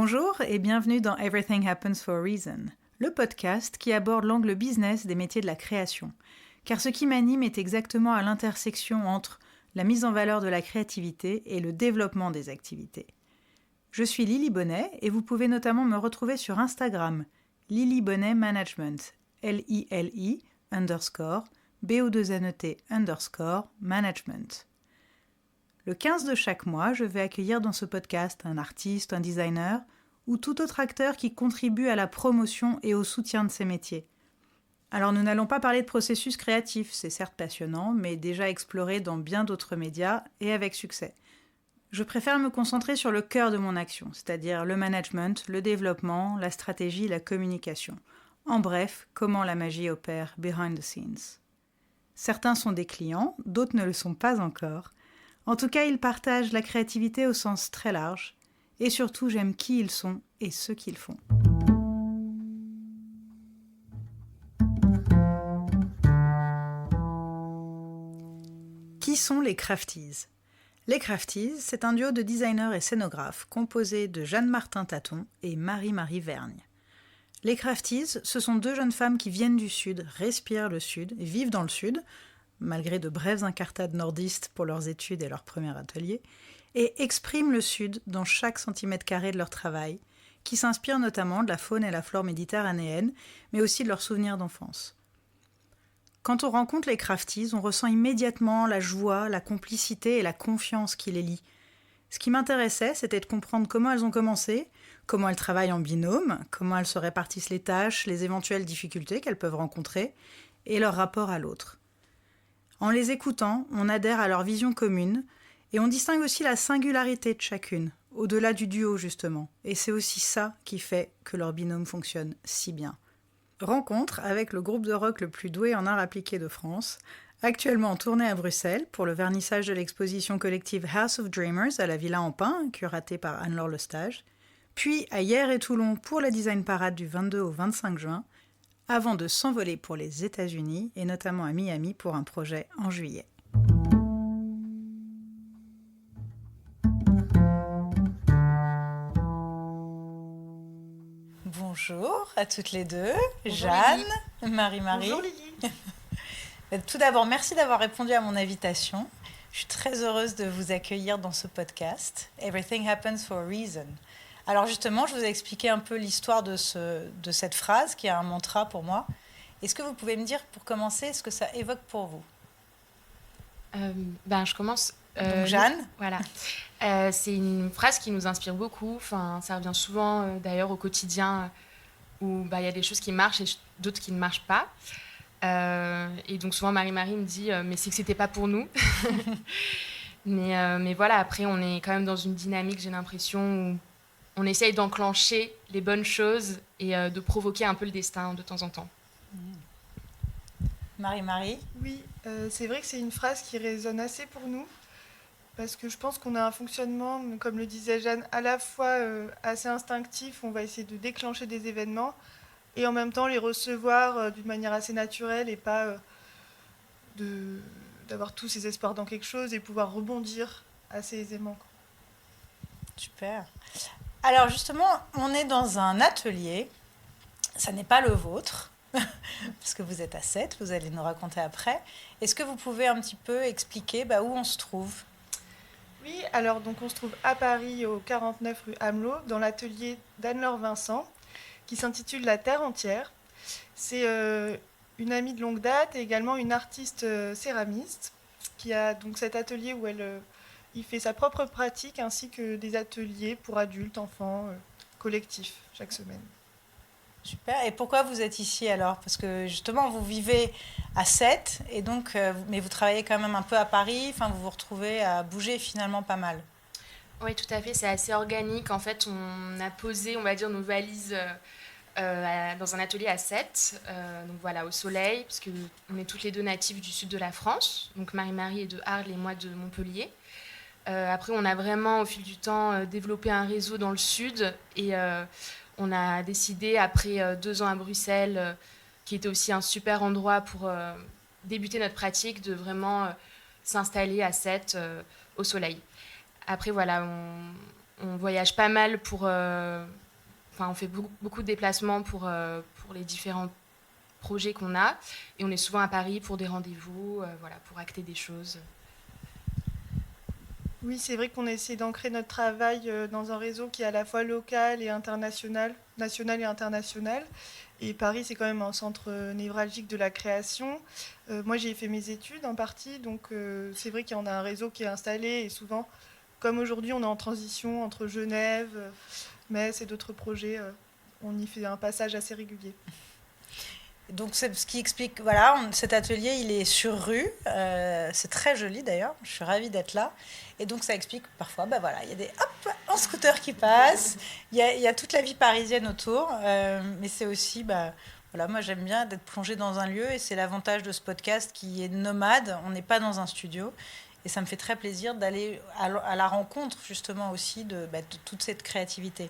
Bonjour et bienvenue dans Everything Happens for a Reason, le podcast qui aborde l'angle business des métiers de la création. Car ce qui m'anime est exactement à l'intersection entre la mise en valeur de la créativité et le développement des activités. Je suis Lily Bonnet et vous pouvez notamment me retrouver sur Instagram, Lily Bonnet Management, LILI_BO2NET_management. Le 15 de chaque mois, je vais accueillir dans ce podcast un artiste, un designer ou tout autre acteur qui contribue à la promotion et au soutien de ces métiers. Alors nous n'allons pas parler de processus créatif, c'est certes passionnant, mais déjà exploré dans bien d'autres médias et avec succès. Je préfère me concentrer sur le cœur de mon action, c'est-à-dire le management, le développement, la stratégie, la communication. En bref, comment la magie opère behind the scenes. Certains sont des clients, d'autres ne le sont pas encore. En tout cas, ils partagent la créativité au sens très large. Et surtout, j'aime qui ils sont et ce qu'ils font. Qui sont les Crafties ? Les Crafties, c'est un duo de designers et scénographes composé de Jeanne-Martin Taton et Marie-Marie Vergne. Les Crafties, ce sont deux jeunes femmes qui viennent du Sud, respirent le Sud, vivent dans le Sud, malgré de brèves incartades nordistes pour leurs études et leur premier atelier, et expriment le Sud dans chaque centimètre carré de leur travail, qui s'inspire notamment de la faune et la flore méditerranéenne, mais aussi de leurs souvenirs d'enfance. Quand on rencontre les Crafties, on ressent immédiatement la joie, la complicité et la confiance qui les lie. Ce qui m'intéressait, c'était de comprendre comment elles ont commencé, comment elles travaillent en binôme, comment elles se répartissent les tâches, les éventuelles difficultés qu'elles peuvent rencontrer, et leur rapport à l'autre. En les écoutant, on adhère à leur vision commune et on distingue aussi la singularité de chacune, au-delà du duo justement. Et c'est aussi ça qui fait que leur binôme fonctionne si bien. Rencontre avec le groupe de rock le plus doué en art appliqué de France, actuellement en tournée à Bruxelles pour le vernissage de l'exposition collective House of Dreamers à la Villa en Pin, curatée par Anne-Laure Lestage, puis à Hyères et Toulon pour la Design Parade du 22 au 25 juin, avant de s'envoler pour les États-Unis et notamment à Miami pour un projet en juillet. Bonjour à toutes les deux, bonjour Jeanne, Lily. Marie-Marie. Bonjour Lily. Tout d'abord, merci d'avoir répondu à mon invitation. Je suis très heureuse de vous accueillir dans ce podcast. Everything happens for a reason. Alors justement, je vous ai expliqué un peu l'histoire de cette phrase qui est un mantra pour moi. Est-ce que vous pouvez me dire, pour commencer, ce que ça évoque pour vous ? Je commence. Donc Jeanne. Voilà. C'est une phrase qui nous inspire beaucoup. Enfin, ça revient souvent d'ailleurs au quotidien où il y a des choses qui marchent et d'autres qui ne marchent pas. Et donc souvent Marie-Marie me dit mais c'est que c'était pas pour nous. mais voilà, après on est quand même dans une dynamique, j'ai l'impression, où on essaye d'enclencher les bonnes choses et de provoquer un peu le destin de temps en temps. Marie-Marie ? Oui, c'est vrai que c'est une phrase qui résonne assez pour nous, parce que je pense qu'on a un fonctionnement, comme le disait Jeanne, à la fois assez instinctif, on va essayer de déclencher des événements, et en même temps les recevoir d'une manière assez naturelle, et pas d'avoir tous ces espoirs dans quelque chose, et pouvoir rebondir assez aisément. Super. Alors justement, on est dans un atelier, ça n'est pas le vôtre, parce que vous êtes à 7, vous allez nous raconter après. Est-ce que vous pouvez un petit peu expliquer où on se trouve ? Oui, alors donc on se trouve à Paris, au 49 rue Amelot, dans l'atelier d'Anne-Laure Vincent, qui s'intitule La Terre entière. C'est une amie de longue date et également une artiste céramiste, qui a donc cet atelier où il fait sa propre pratique, ainsi que des ateliers pour adultes, enfants, collectifs, chaque semaine. Super. Et pourquoi vous êtes ici alors ? Parce que justement, vous vivez à 7, et donc, mais vous travaillez quand même un peu à Paris, vous vous retrouvez à bouger finalement pas mal. Oui, tout à fait, c'est assez organique. En fait, on a posé, on va dire, nos valises dans un atelier à 7, donc voilà, au soleil, parce qu'on est toutes les deux natives du sud de la France. Donc Marie-Marie est de Arles et moi de Montpellier. Après, on a vraiment, au fil du temps, développé un réseau dans le sud, et on a décidé, après 2 ans à Bruxelles, qui était aussi un super endroit pour débuter notre pratique, de vraiment s'installer à 7 au soleil. Après, voilà, on voyage pas mal on fait beaucoup de déplacements pour les différents projets qu'on a. Et on est souvent à Paris pour des rendez-vous, pour acter des choses. Oui, c'est vrai qu'on essaie d'ancrer notre travail dans un réseau qui est à la fois local et international, national et international. Et Paris, c'est quand même un centre névralgique de la création. Moi, j'ai fait mes études en partie, donc c'est vrai qu'il y en a un réseau qui est installé. Et souvent, comme aujourd'hui, on est en transition entre Genève, Metz et d'autres projets. On y fait un passage assez régulier. Donc, c'est ce qui explique, voilà, cet atelier, il est sur rue. C'est très joli d'ailleurs. Je suis ravie d'être là. Et donc, ça explique parfois, il y a des en scooter qui passent. Il y a toute la vie parisienne autour. Mais c'est aussi, moi, j'aime bien d'être plongée dans un lieu. Et c'est l'avantage de ce podcast qui est nomade. On n'est pas dans un studio. Et ça me fait très plaisir d'aller à la rencontre, justement, aussi de toute cette créativité.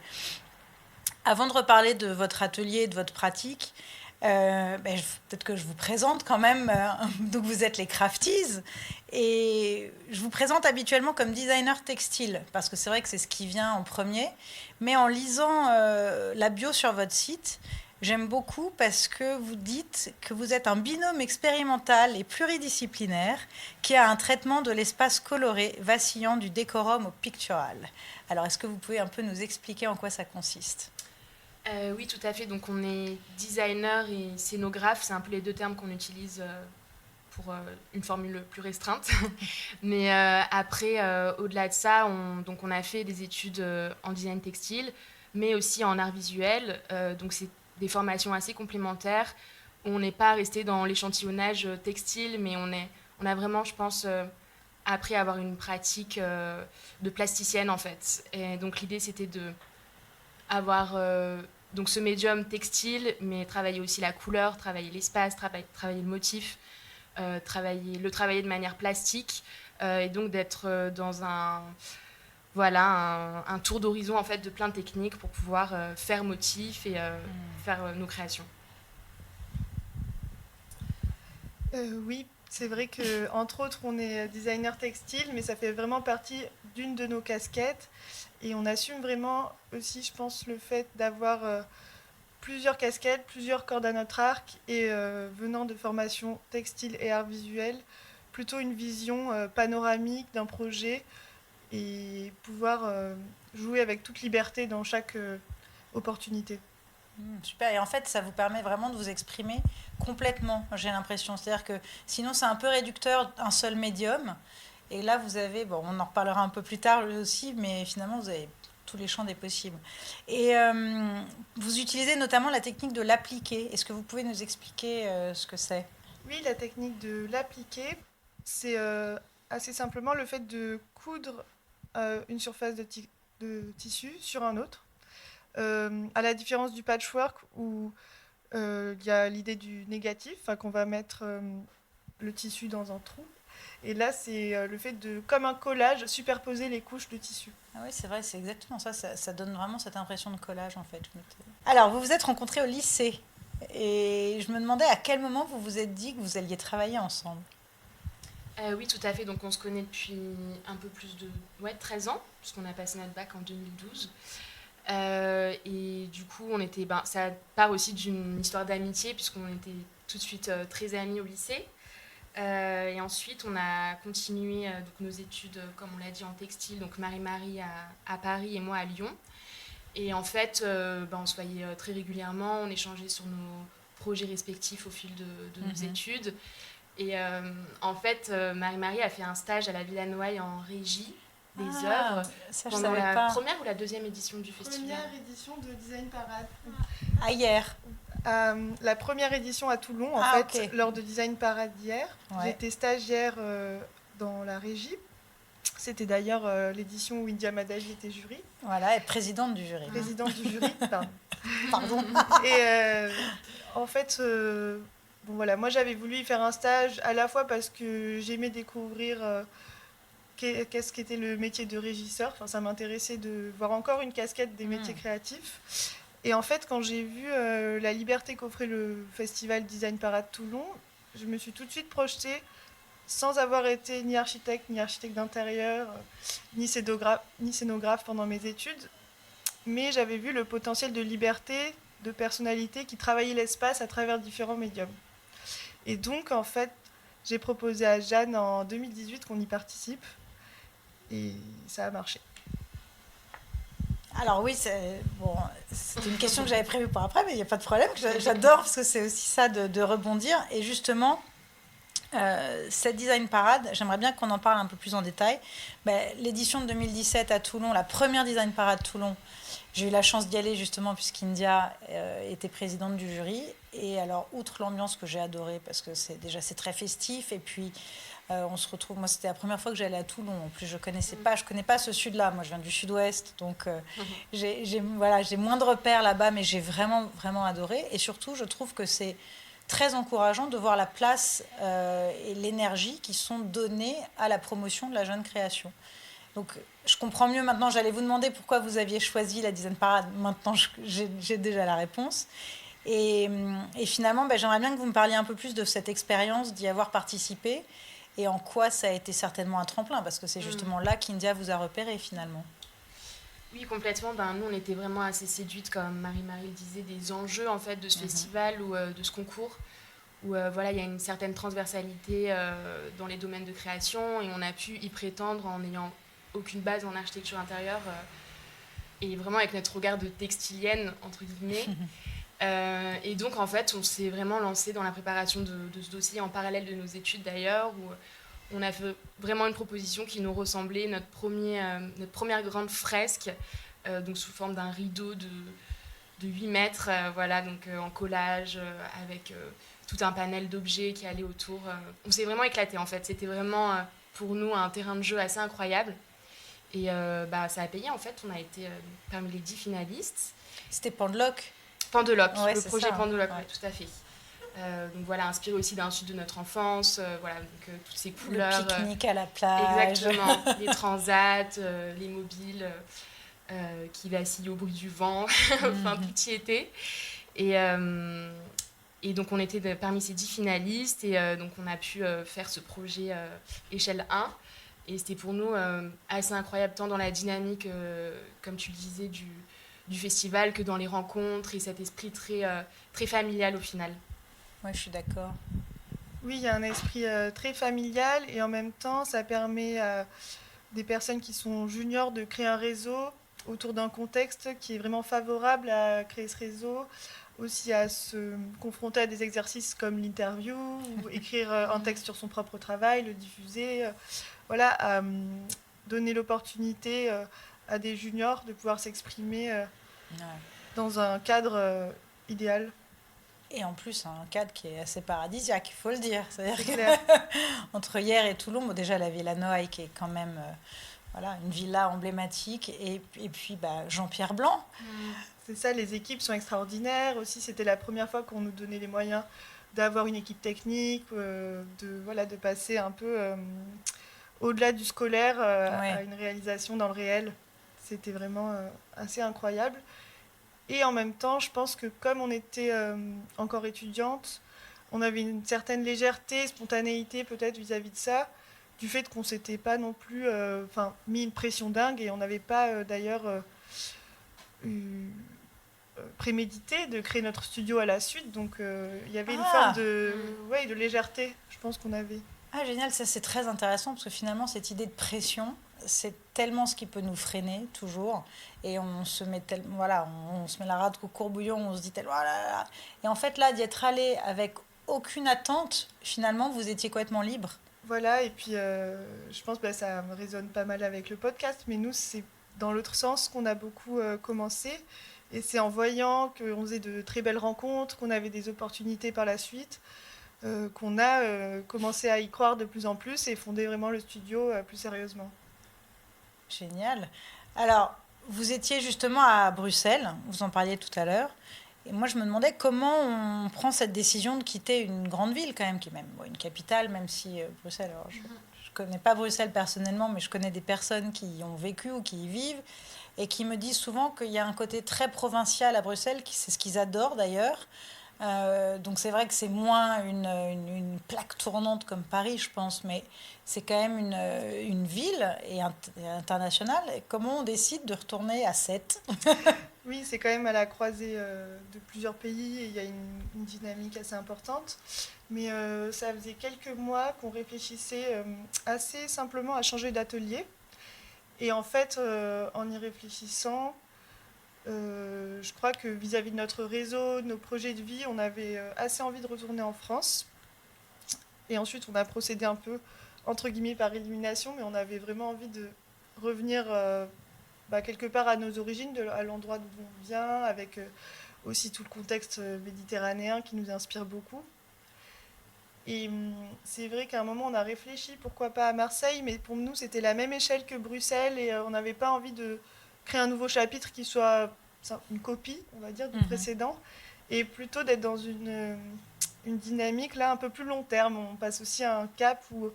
Avant de reparler de votre atelier et de votre pratique, peut-être que je vous présente quand même. Donc vous êtes les Crafties et je vous présente habituellement comme designer textile parce que c'est vrai que c'est ce qui vient en premier. Mais en lisant la bio sur votre site, j'aime beaucoup parce que vous dites que vous êtes un binôme expérimental et pluridisciplinaire qui a un traitement de l'espace coloré vacillant du décorum au pictural. Alors est-ce que vous pouvez un peu nous expliquer en quoi ça consiste ? Oui, tout à fait. Donc, on est designer et scénographe. C'est un peu les deux termes qu'on utilise pour une formule plus restreinte. Mais après, au-delà de ça, on a fait des études en design textile, mais aussi en art visuel. Donc, c'est des formations assez complémentaires. On n'est pas resté dans l'échantillonnage textile, mais on a vraiment, je pense, appris à avoir une pratique de plasticienne, en fait. Et donc, l'idée, c'était de avoir donc ce médium textile, mais travailler aussi la couleur, travailler l'espace, travailler le motif, travailler de manière plastique, et donc d'être dans un tour d'horizon en fait de plein de techniques pour pouvoir faire motif et faire nos créations. Oui, c'est vrai que entre autres, on est designer textile, mais ça fait vraiment partie d'une de nos casquettes. Et on assume vraiment aussi, je pense, le fait d'avoir plusieurs casquettes, plusieurs cordes à notre arc, et venant de formation textile et art visuel, plutôt une vision panoramique d'un projet et pouvoir jouer avec toute liberté dans chaque opportunité. Super, et en fait ça vous permet vraiment de vous exprimer complètement, j'ai l'impression, c'est-à-dire que sinon c'est un peu réducteur, un seul médium, et là vous avez, on en reparlera un peu plus tard aussi, mais finalement vous avez tous les champs des possibles. Et vous utilisez notamment la technique de l'appliquer, est-ce que vous pouvez nous expliquer ce que c'est ? Oui, la technique de l'appliquer, c'est assez simplement le fait de coudre une surface de tissu sur un autre. À la différence du patchwork où il y a l'idée du négatif, qu'on va mettre le tissu dans un trou. Et là, c'est le fait de, comme un collage, superposer les couches de tissu. Ah oui, c'est vrai, c'est exactement ça. Ça donne vraiment cette impression de collage, en fait. Alors, vous vous êtes rencontrés au lycée. Et je me demandais à quel moment vous vous êtes dit que vous alliez travailler ensemble. Oui, tout à fait. Donc, on se connaît depuis un peu plus de 13 ans, puisqu'on a passé notre bac en 2012. Et du coup, ça part aussi d'une histoire d'amitié, puisqu'on était tout de suite très amis au lycée. Et ensuite, on a continué donc nos études, comme on l'a dit, en textile. Donc, Marie-Marie à Paris et moi à Lyon. Et en fait, on se voyait très régulièrement. On échangeait sur nos projets respectifs au fil de nos études. Et en fait, Marie-Marie a fait un stage à la Villa Noailles en régie des œuvres pendant la première ou la deuxième édition du festival. Première édition de Design Parade. Hier. La première édition à Toulon, okay. Lors de Design Parade d'hier. Ouais. J'étais stagiaire dans la régie. C'était d'ailleurs l'édition où India Madaji était jury. Voilà, et présidente du jury. Présidente du jury, pardon. Pardon. Et en fait, moi j'avais voulu y faire un stage à la fois parce que j'aimais découvrir qu'est-ce qu'était le métier de régisseur. Enfin, ça m'intéressait de voir encore une casquette des métiers créatifs. Et en fait, quand j'ai vu la liberté qu'offrait le festival Design Parade Toulon, je me suis tout de suite projetée sans avoir été ni architecte d'intérieur, ni scénographe pendant mes études. Mais j'avais vu le potentiel de liberté, de personnalité qui travaillait l'espace à travers différents médiums. Et donc, en fait, j'ai proposé à Jeanne en 2018 qu'on y participe. Et ça a marché. Alors oui, c'est une question que j'avais prévue pour après, mais il n'y a pas de problème. J'adore parce que c'est aussi ça de rebondir. Et justement, cette design parade, j'aimerais bien qu'on en parle un peu plus en détail. L'édition de 2017 à Toulon, la première design parade Toulon, j'ai eu la chance d'y aller justement puisqu'India était présidente du jury. Et alors, outre l'ambiance que j'ai adorée, parce que c'est très festif, et puis on se retrouve, moi c'était la première fois que j'allais à Toulon, en plus je connais pas ce sud-là, moi je viens du sud-ouest, donc j'ai moins de repères là-bas, mais j'ai vraiment, vraiment adoré. Et surtout, je trouve que c'est très encourageant de voir la place et l'énergie qui sont données à la promotion de la jeune création. Donc, je comprends mieux maintenant. J'allais vous demander pourquoi vous aviez choisi la Design Parade. Maintenant, j'ai déjà la réponse. Et finalement, j'aimerais bien que vous me parliez un peu plus de cette expérience d'y avoir participé et en quoi ça a été certainement un tremplin, parce que c'est justement là qu'India vous a repéré finalement. Oui, complètement. Nous, on était vraiment assez séduites, comme Marie-Marie le disait, des enjeux en fait de ce festival ou de ce concours, où voilà, il y a une certaine transversalité dans les domaines de création, et on a pu y prétendre en n'ayant aucune base en architecture intérieure et vraiment avec notre regard de textilienne entre guillemets. Et donc en fait, on s'est vraiment lancé dans la préparation de ce dossier en parallèle de nos études d'ailleurs, où on a fait vraiment une proposition qui nous ressemblait, notre première grande fresque, donc sous forme d'un rideau de 8 mètres, voilà, donc en collage, avec tout un panel d'objets qui allait autour. On s'est vraiment éclaté en fait, c'était vraiment pour nous un terrain de jeu assez incroyable. Et ça a payé en fait, on a été parmi les 10 finalistes. C'était Pendeloque. Ouais, le projet ça, Pendeloque, ouais, tout à fait. Donc voilà, inspiré aussi d'un sud de notre enfance, voilà, donc toutes ces couleurs. Le pique-nique à la plage. Exactement, les transats, les mobiles qui vacillent au bruit du vent, enfin tout y était. Et donc on était parmi ces 10 finalistes, et donc on a pu faire ce projet échelle 1. Et c'était pour nous assez incroyable, tant dans la dynamique, comme tu le disais, du festival, que dans les rencontres, et cet esprit très familial au final. Oui, je suis d'accord. Oui, il y a un esprit très familial, et en même temps, ça permet à des personnes qui sont juniors de créer un réseau autour d'un contexte qui est vraiment favorable à créer ce réseau, aussi à se confronter à des exercices comme l'interview, ou écrire un texte sur son propre travail, le diffuser, voilà, à donner l'opportunité à des juniors de pouvoir s'exprimer dans un cadre idéal. Et en plus, un cadre qui est assez paradisiaque, il faut le dire. C'est-à-dire que entre Hyères et Toulon, déjà la Villa Noailles, qui est quand même une villa emblématique, et puis Jean-Pierre Blanc. C'est ça, les équipes sont extraordinaires. Aussi, c'était la première fois qu'on nous donnait les moyens d'avoir une équipe technique, de passer un peu au-delà du scolaire à une réalisation dans le réel. C'était vraiment assez incroyable. Et en même temps, je pense que comme on était encore étudiante, on avait une certaine légèreté, spontanéité peut-être vis-à-vis de ça, du fait qu'on ne s'était pas non plus mis une pression dingue, et on n'avait pas d'ailleurs prémédité de créer notre studio à la suite. Donc il y avait une forme de légèreté, je pense qu'on avait. Ah, génial, ça c'est très intéressant, parce que finalement cette idée de pression, c'est tellement ce qui peut nous freiner toujours, et on se met on se met la rate au courbouillon, on se dit oh là là. Et en fait là, d'y être allé avec aucune attente, finalement vous étiez complètement libre. Voilà, et puis je pense que ça me résonne pas mal avec le podcast, mais nous c'est dans l'autre sens qu'on a beaucoup commencé, et c'est en voyant qu'on faisait de très belles rencontres, qu'on avait des opportunités par la suite, qu'on a commencé à y croire de plus en plus et fonder vraiment le studio plus sérieusement. Génial. Alors, vous étiez justement à Bruxelles, vous en parliez tout à l'heure, et moi je me demandais comment on prend cette décision de quitter une grande ville quand même, qui est même une capitale, même si Bruxelles, alors je connais pas Bruxelles personnellement, mais je connais des personnes qui y ont vécu ou qui y vivent, et qui me disent souvent qu'il y a un côté très provincial à Bruxelles, c'est ce qu'ils adorent d'ailleurs, Donc c'est vrai que c'est moins une plaque tournante comme Paris, je pense, mais c'est quand même une ville et internationale. Et comment on décide de retourner à Sète? Oui, c'est quand même à la croisée de plusieurs pays et il y a une dynamique assez importante. Mais ça faisait quelques mois qu'on réfléchissait assez simplement à changer d'atelier. Et en fait, en y réfléchissant, je crois que vis-à-vis de notre réseau, de nos projets de vie, on avait assez envie de retourner en France. Et ensuite, on a procédé un peu, entre guillemets, par élimination, mais on avait vraiment envie de revenir quelque part à nos origines, à l'endroit d'où on vient, avec aussi tout le contexte méditerranéen qui nous inspire beaucoup. Et c'est vrai qu'à un moment, on a réfléchi, pourquoi pas à Marseille, mais pour nous, c'était la même échelle que Bruxelles et on n'avait pas envie de créer un nouveau chapitre qui soit une copie, on va dire, du précédent, et plutôt d'être dans une dynamique là un peu plus long terme. On passe aussi à un cap où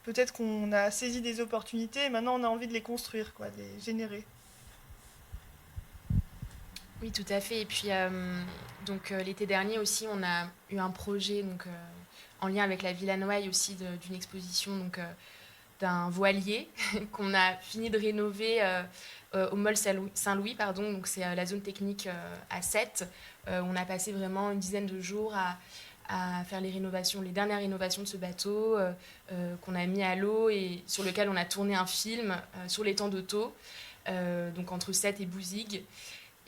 peut-être qu'on a saisi des opportunités et maintenant on a envie de les construire, quoi, de les générer. Oui, tout à fait. Et puis, l'été dernier aussi, on a eu un projet en lien avec la Villa Noailles aussi d'une exposition d'un voilier qu'on a fini de rénover au Mall Saint-Louis, pardon. Donc, c'est la zone technique à Sète. On a passé vraiment une dizaine de jours à faire les dernières rénovations de ce bateau qu'on a mis à l'eau et sur lequel on a tourné un film sur les temps d'auto, donc entre Sète et Bouzigues.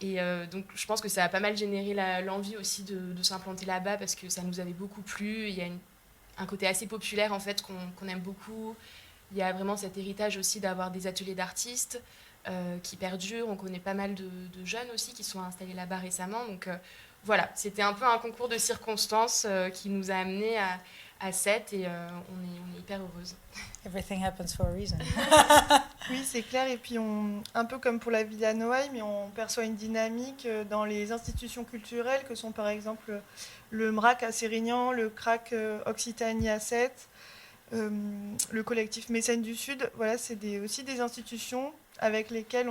Et donc, je pense que ça a pas mal généré l'envie aussi de s'implanter là-bas parce que ça nous avait beaucoup plu. Il y a un côté assez populaire, en fait, qu'on aime beaucoup. Il y a vraiment cet héritage aussi d'avoir des ateliers d'artistes qui perdurent. On connaît pas mal de jeunes aussi qui sont installés là-bas récemment. Donc, voilà, c'était un peu un concours de circonstances qui nous a amenés à Sète et on est hyper heureuse. Everything happens for a reason. Oui, c'est clair. Et puis, un peu comme pour la Villa Noailles, mais on perçoit une dynamique dans les institutions culturelles que sont par exemple le MRAC à Sérignan, le CRAC Occitanie à Sète, le collectif Mécènes du Sud. Voilà, c'est aussi des institutions avec lesquelles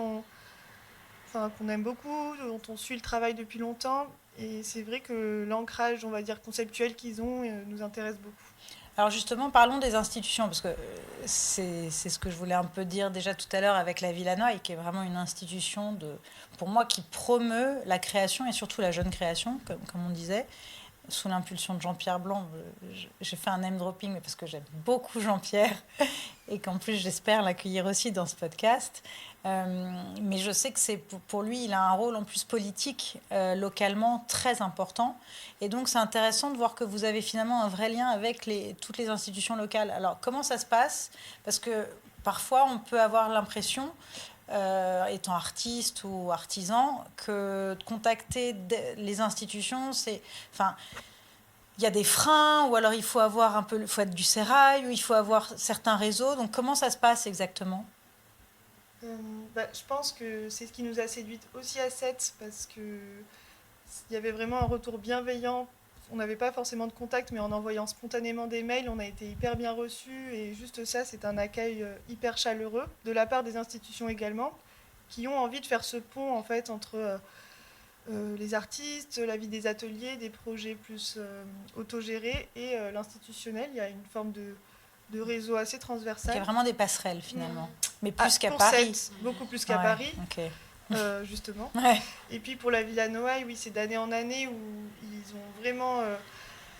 qu'on aime beaucoup, dont on suit le travail depuis longtemps. Et c'est vrai que l'ancrage, on va dire, conceptuel qu'ils ont nous intéresse beaucoup. Alors justement, parlons des institutions, parce que c'est ce que je voulais un peu dire déjà tout à l'heure avec la Villa Noailles, qui est vraiment une institution, pour moi, qui promeut la création et surtout la jeune création, comme on disait, sous l'impulsion de Jean-Pierre Blanc. J'ai fait un name dropping, mais parce que j'aime beaucoup Jean-Pierre, et qu'en plus j'espère l'accueillir aussi dans ce podcast. Mais je sais que pour lui, il a un rôle en plus politique localement très important. Et donc c'est intéressant de voir que vous avez finalement un vrai lien avec toutes les institutions locales. Alors comment ça se passe? Parce que parfois on peut avoir l'impression, étant artiste ou artisan, que de contacter les institutions, il y a des freins, ou alors il faut être du sérail, ou il faut avoir certains réseaux. Donc comment ça se passe exactement? Je pense que c'est ce qui nous a séduites aussi à Sète, parce qu'il y avait vraiment un retour bienveillant. On n'avait pas forcément de contact, mais en envoyant spontanément des mails, on a été hyper bien reçus. Et juste ça, c'est un accueil hyper chaleureux, de la part des institutions également, qui ont envie de faire ce pont en fait, entre les artistes, la vie des ateliers, des projets plus autogérés et l'institutionnel. Il y a une forme de réseau assez transversal. Il y a vraiment des passerelles finalement, mais plus qu'à pour Paris. Beaucoup plus qu'à Ouais, Paris, ok. justement. Ouais. Et puis pour la Villa Noailles, oui, c'est d'année en année où ils ont vraiment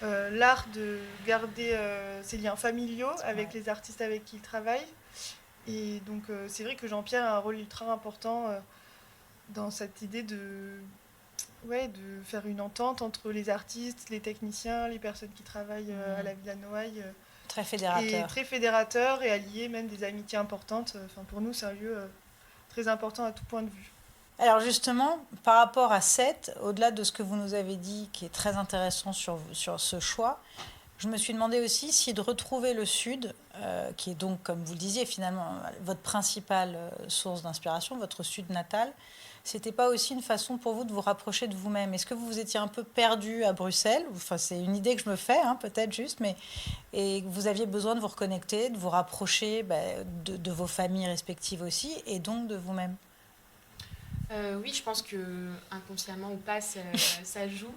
l'art de garder ces liens familiaux avec les artistes avec qui ils travaillent. Et donc c'est vrai que Jean-Pierre a un rôle ultra important dans cette idée de faire une entente entre les artistes, les techniciens, les personnes qui travaillent à la Villa Noailles. Très fédérateur. Et très fédérateur et allié même des amitiés importantes. Enfin, pour nous, c'est un lieu très important à tout point de vue. Alors justement, par rapport à Sète, au-delà de ce que vous nous avez dit, qui est très intéressant sur ce choix, je me suis demandé aussi si de retrouver le Sud, qui est donc, comme vous le disiez, finalement, votre principale source d'inspiration, votre Sud natal, c'était pas aussi une façon pour vous de vous rapprocher de vous-même? Est-ce que vous étiez un peu perdu à Bruxelles? Enfin, c'est une idée que je me fais, peut-être juste, et vous aviez besoin de vous reconnecter, de vous rapprocher de vos familles respectives aussi, et donc de vous-même? Oui, je pense que inconsciemment ou pas, ça joue.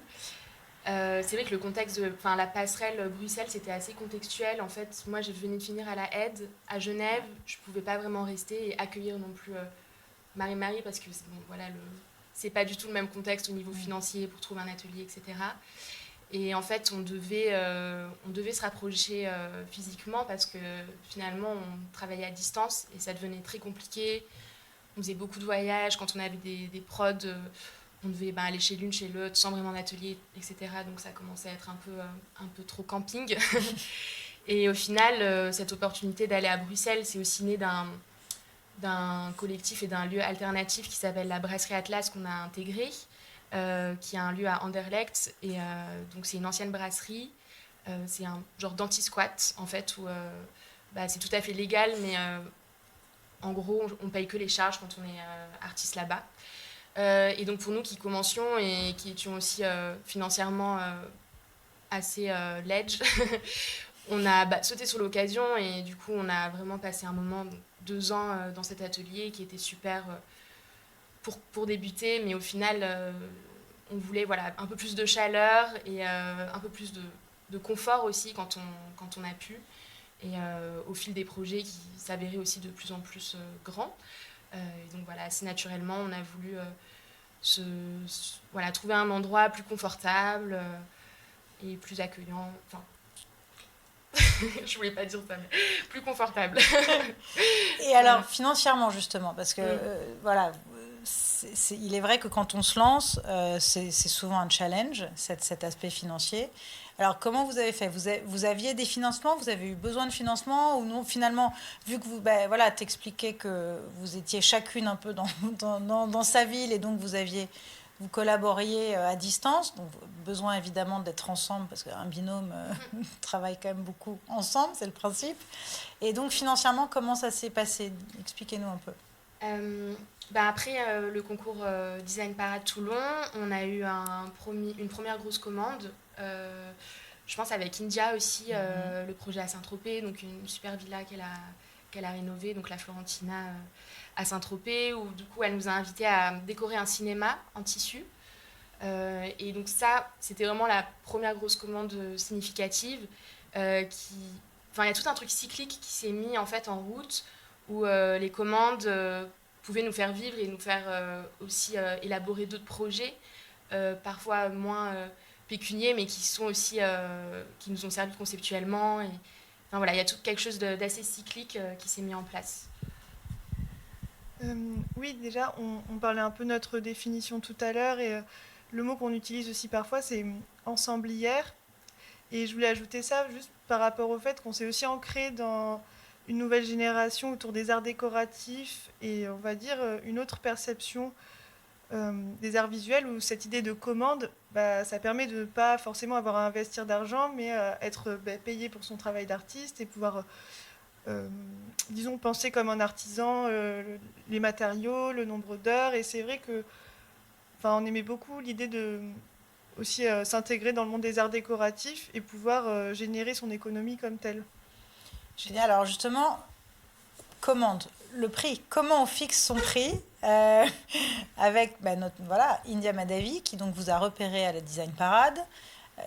C'est vrai que le contexte, la passerelle Bruxelles, c'était assez contextuel. En fait, moi, je venais de finir à la Aide, à Genève. Je pouvais pas vraiment rester et accueillir non plus Marie-Marie parce que bon, voilà, c'est pas du tout le même contexte au niveau financier pour trouver un atelier, etc. Et en fait, on devait se rapprocher physiquement parce que finalement, on travaillait à distance et ça devenait très compliqué. On faisait beaucoup de voyages. Quand on avait des prods, on devait aller chez l'une, chez l'autre, sans vraiment d'atelier, etc. Donc ça commençait à être un peu trop camping. Et au final, cette opportunité d'aller à Bruxelles, c'est aussi né d'un collectif et d'un lieu alternatif qui s'appelle la Brasserie Atlas qu'on a intégré, qui est un lieu à Anderlecht. Et donc c'est une ancienne brasserie. C'est un genre d'anti-squat, en fait, où c'est tout à fait légal, mais en gros, on paye que les charges quand on est artiste là-bas. Et donc pour nous qui commencions et qui étions aussi financièrement assez ledge, on a sauté sur l'occasion et du coup on a vraiment passé un moment, 2 ans dans cet atelier qui était super pour débuter, mais au final on voulait un peu plus de chaleur et un peu plus de confort aussi quand on a pu. Et au fil des projets qui s'avéraient aussi de plus en plus grands. Et donc voilà, assez naturellement, on a voulu trouver un endroit plus confortable et plus accueillant. Enfin, je voulais pas dire ça, mais plus confortable. Et alors, financièrement, justement, parce que, il est vrai que quand on se lance, c'est souvent un challenge, cet aspect financier. Alors, comment vous avez fait? Vous aviez des financements? Vous avez eu besoin de financement? Ou non, finalement, vu que t'expliquais que vous étiez chacune un peu dans sa ville et donc vous collaboriez à distance, donc besoin évidemment d'être ensemble parce qu'un binôme travaille quand même beaucoup ensemble, c'est le principe. Et donc financièrement, comment ça s'est passé? Expliquez-nous un peu. Après le concours Design Parade Toulon, on a eu une première grosse commande. Je pense avec India aussi, le projet à Saint-Tropez, donc une super villa qu'elle a rénovée, donc la Florentina à Saint-Tropez, où du coup elle nous a invités à décorer un cinéma en tissu. Et donc ça, c'était vraiment la première grosse commande significative. Il y a tout un truc cyclique qui s'est mis en fait en route, où les commandes pouvaient nous faire vivre et nous faire aussi élaborer d'autres projets, parfois moins pécuniers, mais qui sont aussi qui nous ont servi conceptuellement. Et, il y a tout quelque chose d'assez cyclique qui s'est mis en place. Oui, déjà, on parlait un peu de notre définition tout à l'heure et le mot qu'on utilise aussi parfois, c'est ensemblière. Et je voulais ajouter ça juste par rapport au fait qu'on s'est aussi ancré dans une nouvelle génération autour des arts décoratifs et on va dire une autre perception des arts visuels où cette idée de commande, ça permet de ne pas forcément avoir à investir d'argent, mais être payé pour son travail d'artiste et pouvoir, disons, penser comme un artisan les matériaux, le nombre d'heures. Et c'est vrai que, on aimait beaucoup l'idée de aussi s'intégrer dans le monde des arts décoratifs et pouvoir générer son économie comme telle. Génial. Alors justement, le prix, comment on fixe son prix avec India Madhavi qui donc vous a repéré à la Design Parade.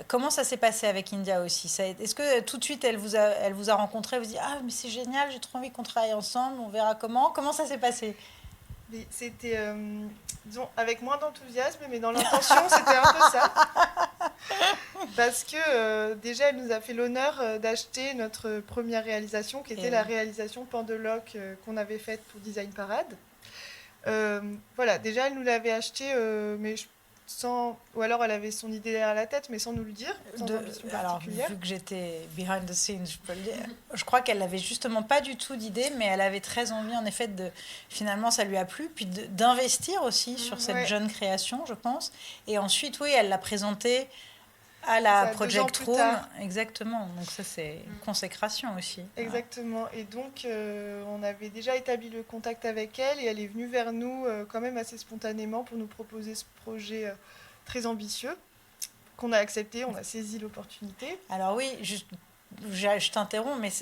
Comment ça s'est passé avec India aussi? Est-ce que tout de suite elle vous a rencontré, vous dit ah mais c'est génial, j'ai trop envie qu'on travaille ensemble, on verra comment ça s'est passé? C'était, disons, avec moins d'enthousiasme, mais dans l'intention, c'était un peu ça. Parce que déjà, elle nous a fait l'honneur d'acheter notre première réalisation, qui était la réalisation Pendeloque qu'on avait faite pour Design Parade. Déjà, elle nous l'avait acheté, mais ou alors elle avait son idée derrière la tête, mais sans nous le dire, sans ambition particulière. Alors, vu que j'étais behind the scenes, je peux le dire, je crois qu'elle n'avait justement pas du tout d'idée, mais elle avait très envie, en effet, finalement, ça lui a plu, puis d'investir aussi sur cette jeune création, je pense. Et ensuite, oui, elle l'a présentée à la Project Room. Exactement. Donc ça, c'est une consécration aussi. Exactement. Et donc, on avait déjà établi le contact avec elle et elle est venue vers nous quand même assez spontanément pour nous proposer ce projet très ambitieux qu'on a accepté. On a saisi l'opportunité. Alors oui, je t'interromps, mais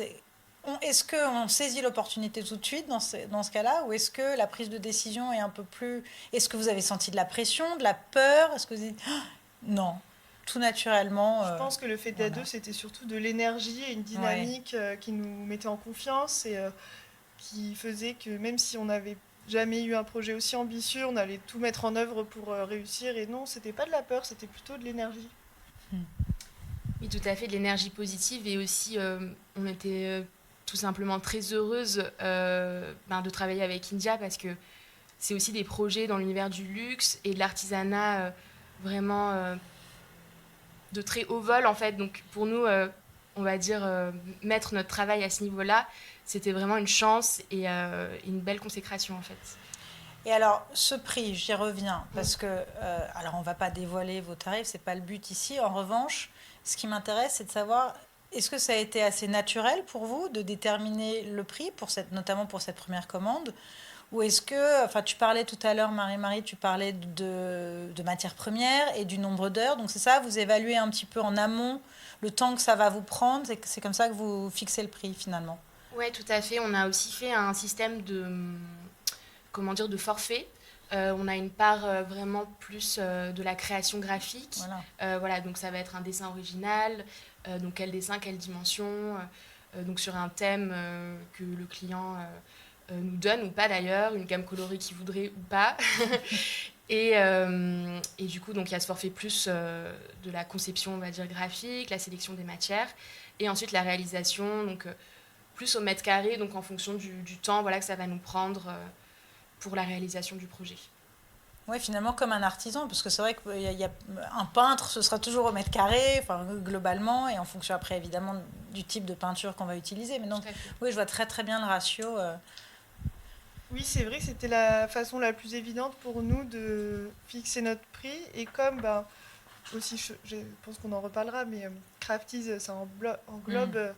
est-ce qu'on saisit l'opportunité tout de suite dans ce cas-là, ou est-ce que la prise de décision est un peu plus... Est-ce que vous avez senti de la pression, de la peur? Est-ce que vous dites... Non. tout naturellement. Je pense que le fait d'être deux, c'était surtout de l'énergie et une dynamique qui nous mettait en confiance et qui faisait que même si on n'avait jamais eu un projet aussi ambitieux, on allait tout mettre en œuvre pour réussir. Et non, c'était pas de la peur, c'était plutôt de l'énergie. Oui, tout à fait, de l'énergie positive. Et aussi, on était tout simplement très heureuse de travailler avec India parce que c'est aussi des projets dans l'univers du luxe et de l'artisanat vraiment de très haut vol, en fait. Donc, pour nous, on va dire, mettre notre travail à ce niveau-là, c'était vraiment une chance et une belle consécration, en fait. Et alors, ce prix, j'y reviens, parce que, alors on ne va pas dévoiler vos tarifs, ce n'est pas le but ici. En revanche, ce qui m'intéresse, c'est de savoir, est-ce que ça a été assez naturel pour vous de déterminer le prix, notamment pour cette première commande? Ou est-ce que, enfin, tu parlais tout à l'heure, Marie-Marie, tu parlais de matières premières et du nombre d'heures. Donc c'est ça, vous évaluez un petit peu en amont le temps que ça va vous prendre, c'est comme ça que vous fixez le prix finalement. Oui, tout à fait. On a aussi fait un système de forfait. On a une part vraiment plus de la création graphique. Voilà, donc ça va être un dessin original. Donc quel dessin, quelle dimension. Donc sur un thème que le client nous donne ou pas d'ailleurs, une gamme colorée qu'il voudrait ou pas. Et du coup, donc il y a ce forfait plus de la conception, on va dire, graphique, la sélection des matières. Et ensuite la réalisation, donc plus au mètre carré, donc en fonction du temps que ça va nous prendre pour la réalisation du projet. Oui, finalement, comme un artisan, parce que c'est vrai qu'il y a un peintre, ce sera toujours au mètre carré, enfin, globalement, et en fonction après, évidemment, du type de peinture qu'on va utiliser. Mais donc, oui, je vois très, très bien le ratio. Oui, c'est vrai que c'était la façon la plus évidente pour nous de fixer notre prix. Et comme, aussi, je pense qu'on en reparlera, mais Crafties, ça englobe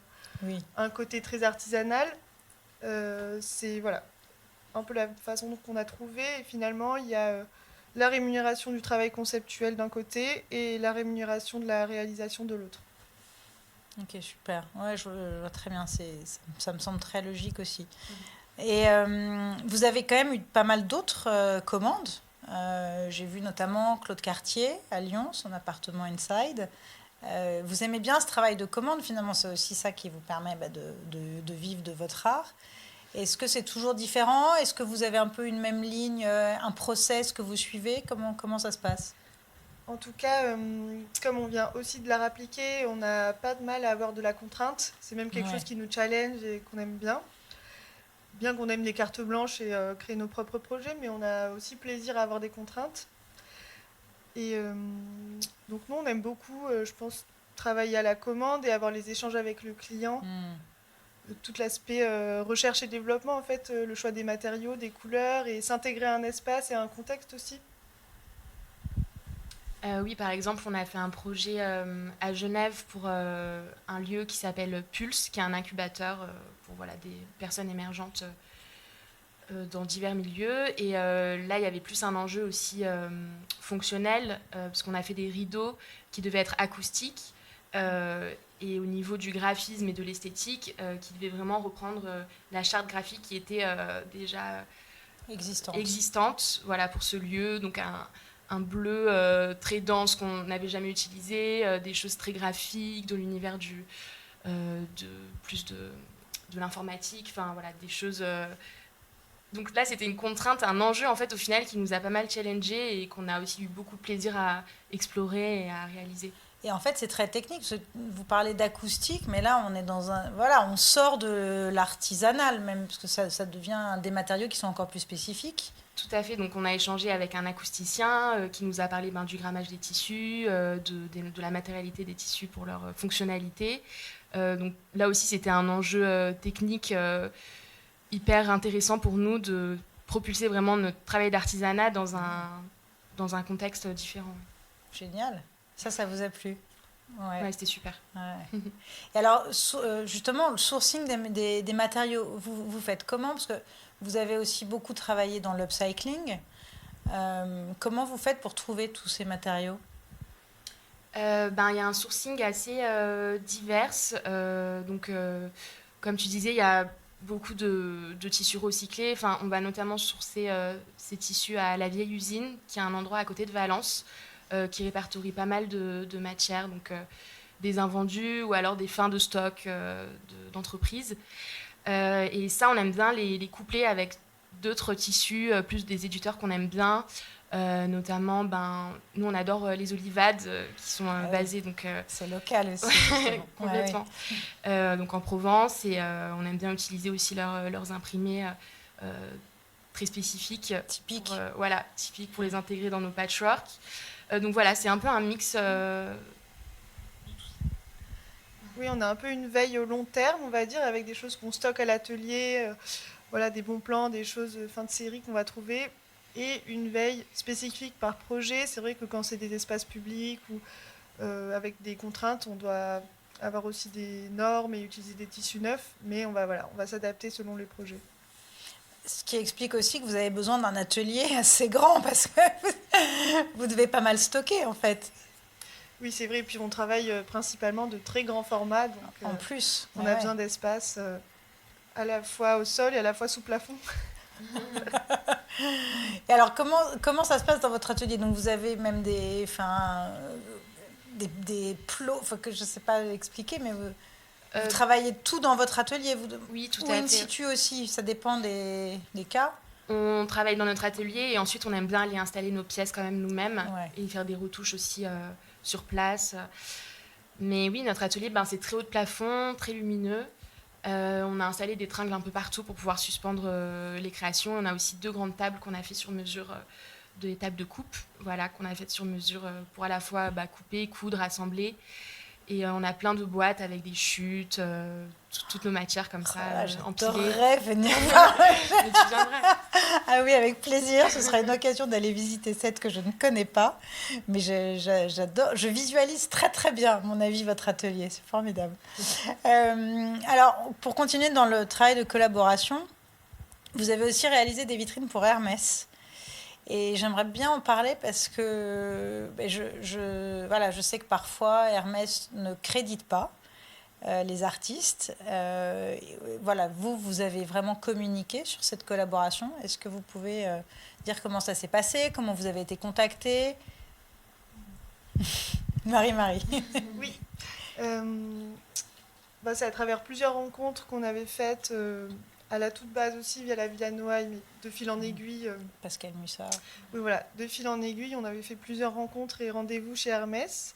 un côté très artisanal. C'est voilà, un peu la façon qu'on a trouvé. Et finalement, il y a la rémunération du travail conceptuel d'un côté et la rémunération de la réalisation de l'autre. Ok, super. Ouais, je vois très bien. Ça me semble très logique aussi. Et vous avez quand même eu pas mal d'autres commandes. J'ai vu notamment Claude Cartier à Lyon, son appartement Inside. Vous aimez bien ce travail de commande, finalement, c'est aussi ça qui vous permet de vivre de votre art. Est-ce que c'est toujours différent? Est-ce que vous avez un peu une même ligne, un process que vous suivez? Comment ça se passe? En tout cas, comme on vient aussi de l'art appliqué, on n'a pas de mal à avoir de la contrainte. C'est même quelque chose qui nous challenge et qu'on aime bien. Bien qu'on aime les cartes blanches et créer nos propres projets, mais on a aussi plaisir à avoir des contraintes. Et donc nous, on aime beaucoup, je pense, travailler à la commande et avoir les échanges avec le client. Tout l'aspect recherche et développement, en fait, le choix des matériaux, des couleurs et s'intégrer à un espace et à un contexte aussi. Oui, par exemple, on a fait un projet à Genève pour un lieu qui s'appelle Pulse, qui est un incubateur pour des personnes émergentes dans divers milieux. Et là, il y avait plus un enjeu aussi fonctionnel, parce qu'on a fait des rideaux qui devaient être acoustiques. Et au niveau du graphisme et de l'esthétique, qui devait vraiment reprendre la charte graphique qui était déjà existante pour ce lieu. Donc un bleu très dense qu'on n'avait jamais utilisé, des choses très graphiques, de l'univers de l'informatique, des choses... Donc là, c'était une contrainte, un enjeu en fait au final qui nous a pas mal challengé et qu'on a aussi eu beaucoup de plaisir à explorer et à réaliser. Et en fait, c'est très technique. Vous parlez d'acoustique, mais là, on est dans un... Voilà, on sort de l'artisanal même, parce que ça devient des matériaux qui sont encore plus spécifiques. Tout à fait. Donc, on a échangé avec un acousticien qui nous a parlé du grammage des tissus, de la matérialité des tissus pour leur fonctionnalité. Donc là aussi, c'était un enjeu technique hyper intéressant pour nous de propulser vraiment notre travail d'artisanat dans un contexte différent. Génial. Ça vous a plu? Ouais, c'était super. Ouais. Et alors, justement, le sourcing des matériaux, vous faites comment? Parce que vous avez aussi beaucoup travaillé dans l'upcycling. Comment vous faites pour trouver tous ces matériaux? Il y a un sourcing assez divers. Comme tu disais, il y a beaucoup de tissus recyclés. Enfin, on va notamment sourcer ces tissus à la vieille usine, qui est un endroit à côté de Valence. qui répertorie pas mal de matières, donc des invendus ou alors des fins de stock d'entreprises. Et ça, on aime bien les coupler avec d'autres tissus, plus des éditeurs qu'on aime bien. Notamment, nous, on adore les Olivades qui sont basées. Donc, c'est local aussi. complètement. Donc en Provence. Et on aime bien utiliser aussi leurs imprimés très spécifiques. Typiques. Typiques pour les intégrer dans nos patchwork. Donc voilà, c'est un peu un mix. Oui, on a un peu une veille au long terme, on va dire, avec des choses qu'on stocke à l'atelier, des bons plans, des choses fin de série qu'on va trouver, et une veille spécifique par projet. C'est vrai que quand c'est des espaces publics ou avec des contraintes, on doit avoir aussi des normes et utiliser des tissus neufs, mais on va s'adapter selon les projets. Ce qui explique aussi que vous avez besoin d'un atelier assez grand, parce que vous devez pas mal stocker, en fait. Oui, c'est vrai. Et puis on travaille principalement de très grands formats. Donc, en plus, on a besoin d'espace à la fois au sol et à la fois sous plafond. Et alors, comment ça se passe dans votre atelier? Donc, vous avez même des plots, que je ne sais pas expliquer, mais vous travaillez tout dans votre atelier. Oui, tout ou à fait. in situ aussi, ça dépend des cas. On travaille dans notre atelier et ensuite on aime bien aller installer nos pièces quand même nous-mêmes et faire des retouches aussi sur place. Mais oui, notre atelier, c'est très haut de plafond, très lumineux. On a installé des tringles un peu partout pour pouvoir suspendre les créations. On a aussi 2 grandes tables qu'on a fait sur mesure, des tables de coupe, qu'on a faites sur mesure pour à la fois couper, coudre, assembler. Et on a plein de boîtes avec des chutes, toutes nos matières comme ça, empilées. J'adorerais venir voir. Mais tu viendrais. Ah oui, avec plaisir. Ce sera une occasion d'aller visiter cette que je ne connais pas. Mais j'adore. Je visualise très très bien, à mon avis, votre atelier. C'est formidable. Alors, pour continuer dans le travail de collaboration, vous avez aussi réalisé des vitrines pour Hermès. Et j'aimerais bien en parler parce que je sais que parfois Hermès ne crédite pas les artistes. Vous avez vraiment communiqué sur cette collaboration. Est-ce que vous pouvez dire comment ça s'est passé, comment vous avez été contactée? Marie. Oui. C'est à travers plusieurs rencontres qu'on avait faites à la toute base aussi via la Villa Noailles, mais de fil en aiguille. Pascal Mussard. Oui, voilà, de fil en aiguille, on avait fait plusieurs rencontres et rendez-vous chez Hermès.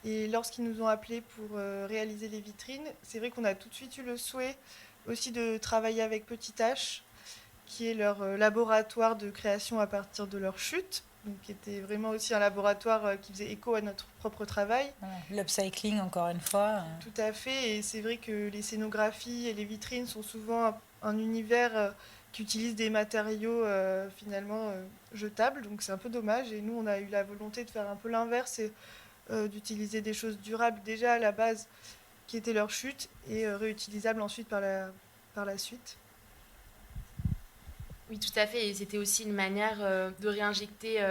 Et lorsqu'ils nous ont appelés pour réaliser les vitrines, c'est vrai qu'on a tout de suite eu le souhait aussi de travailler avec Petit H, qui est leur laboratoire de création à partir de leur chute, donc qui était vraiment aussi un laboratoire qui faisait écho à notre propre travail. L'upcycling, encore une fois. Tout à fait, et c'est vrai que les scénographies et les vitrines sont souvent un univers qui utilise des matériaux finalement jetables, donc c'est un peu dommage. Et nous, on a eu la volonté de faire un peu l'inverse et d'utiliser des choses durables déjà à la base, qui étaient leur chute, et réutilisables ensuite par la suite. Oui, tout à fait. Et c'était aussi une manière de réinjecter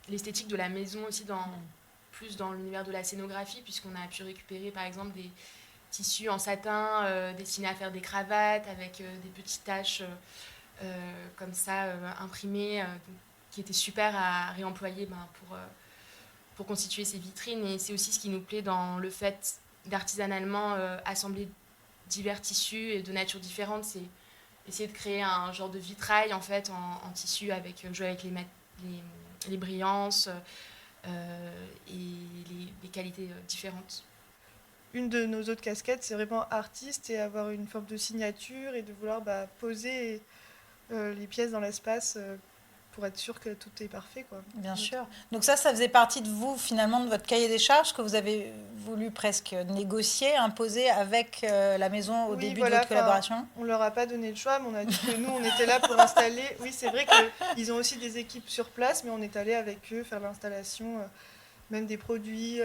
l'esthétique de la maison aussi plus dans l'univers de la scénographie, puisqu'on a pu récupérer par exemple des tissus en satin destinés à faire des cravates avec des petites taches comme ça imprimées, qui étaient super à réemployer pour constituer ces vitrines. Et c'est aussi ce qui nous plaît dans le fait d'artisanalement assembler divers tissus et de nature différente. C'est essayer de créer un genre de vitrail en fait en tissu, avec jouer avec les brillances et les qualités différentes. Une de nos autres casquettes, c'est vraiment artiste et avoir une forme de signature et de vouloir poser les pièces dans l'espace pour être sûr que tout est parfait, quoi. Bien sûr. Donc ça faisait partie de vous, finalement, de votre cahier des charges que vous avez voulu presque négocier, imposer avec la maison au début de votre collaboration? On leur a pas donné le choix, mais on a dit que nous, on était là pour installer. Oui, c'est vrai qu'ils ont aussi des équipes sur place, mais on est allé avec eux faire l'installation, même des produits,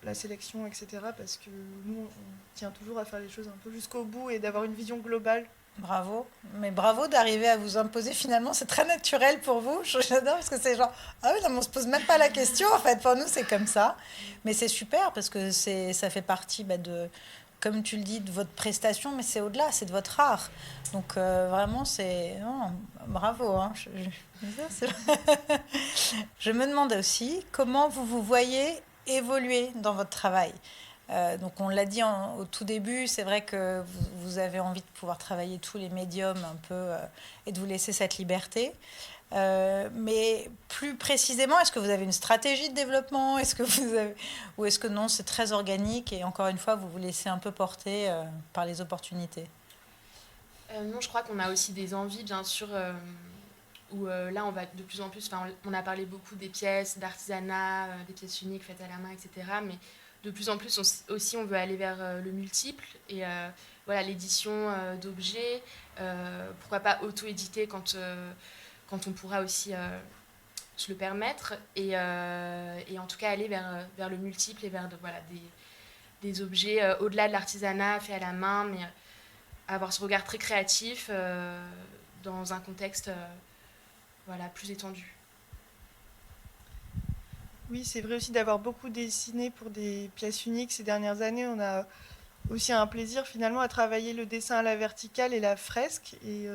la sélection, etc. Parce que nous, on tient toujours à faire les choses un peu jusqu'au bout et d'avoir une vision globale. Bravo, mais bravo d'arriver à vous imposer finalement, c'est très naturel pour vous, j'adore parce que c'est genre, ah oui, non, mais on se pose même pas la question en fait, pour nous c'est comme ça, mais c'est super parce que ça fait partie comme tu le dis, de votre prestation, mais c'est au-delà, c'est de votre art. Donc vraiment, c'est... Non, bravo. Hein. Je me demandais aussi comment vous vous voyez évoluer dans votre travail. Donc on l'a dit au tout début, c'est vrai que vous avez envie de pouvoir travailler tous les médiums un peu et de vous laisser cette liberté. Mais plus précisément, est-ce que vous avez une stratégie de développement? Ou est-ce que non, c'est très organique et encore une fois, vous vous laissez un peu porter par les opportunités? Non, je crois qu'on a aussi des envies, bien sûr, où là, on va de plus en plus, on a parlé beaucoup des pièces, d'artisanat, des pièces uniques faites à la main, etc. Mais de plus en plus, aussi, on veut aller vers le multiple et voilà, l'édition d'objets. Pourquoi pas auto-éditer quand on pourra aussi se le permettre. Et en tout cas, aller vers le multiple et vers voilà, des objets au-delà de l'artisanat fait à la main, mais avoir ce regard très créatif dans un contexte voilà, plus étendu. Oui, c'est vrai aussi d'avoir beaucoup dessiné pour des pièces uniques ces dernières années. On a aussi un plaisir finalement à travailler le dessin à la verticale et la fresque. Et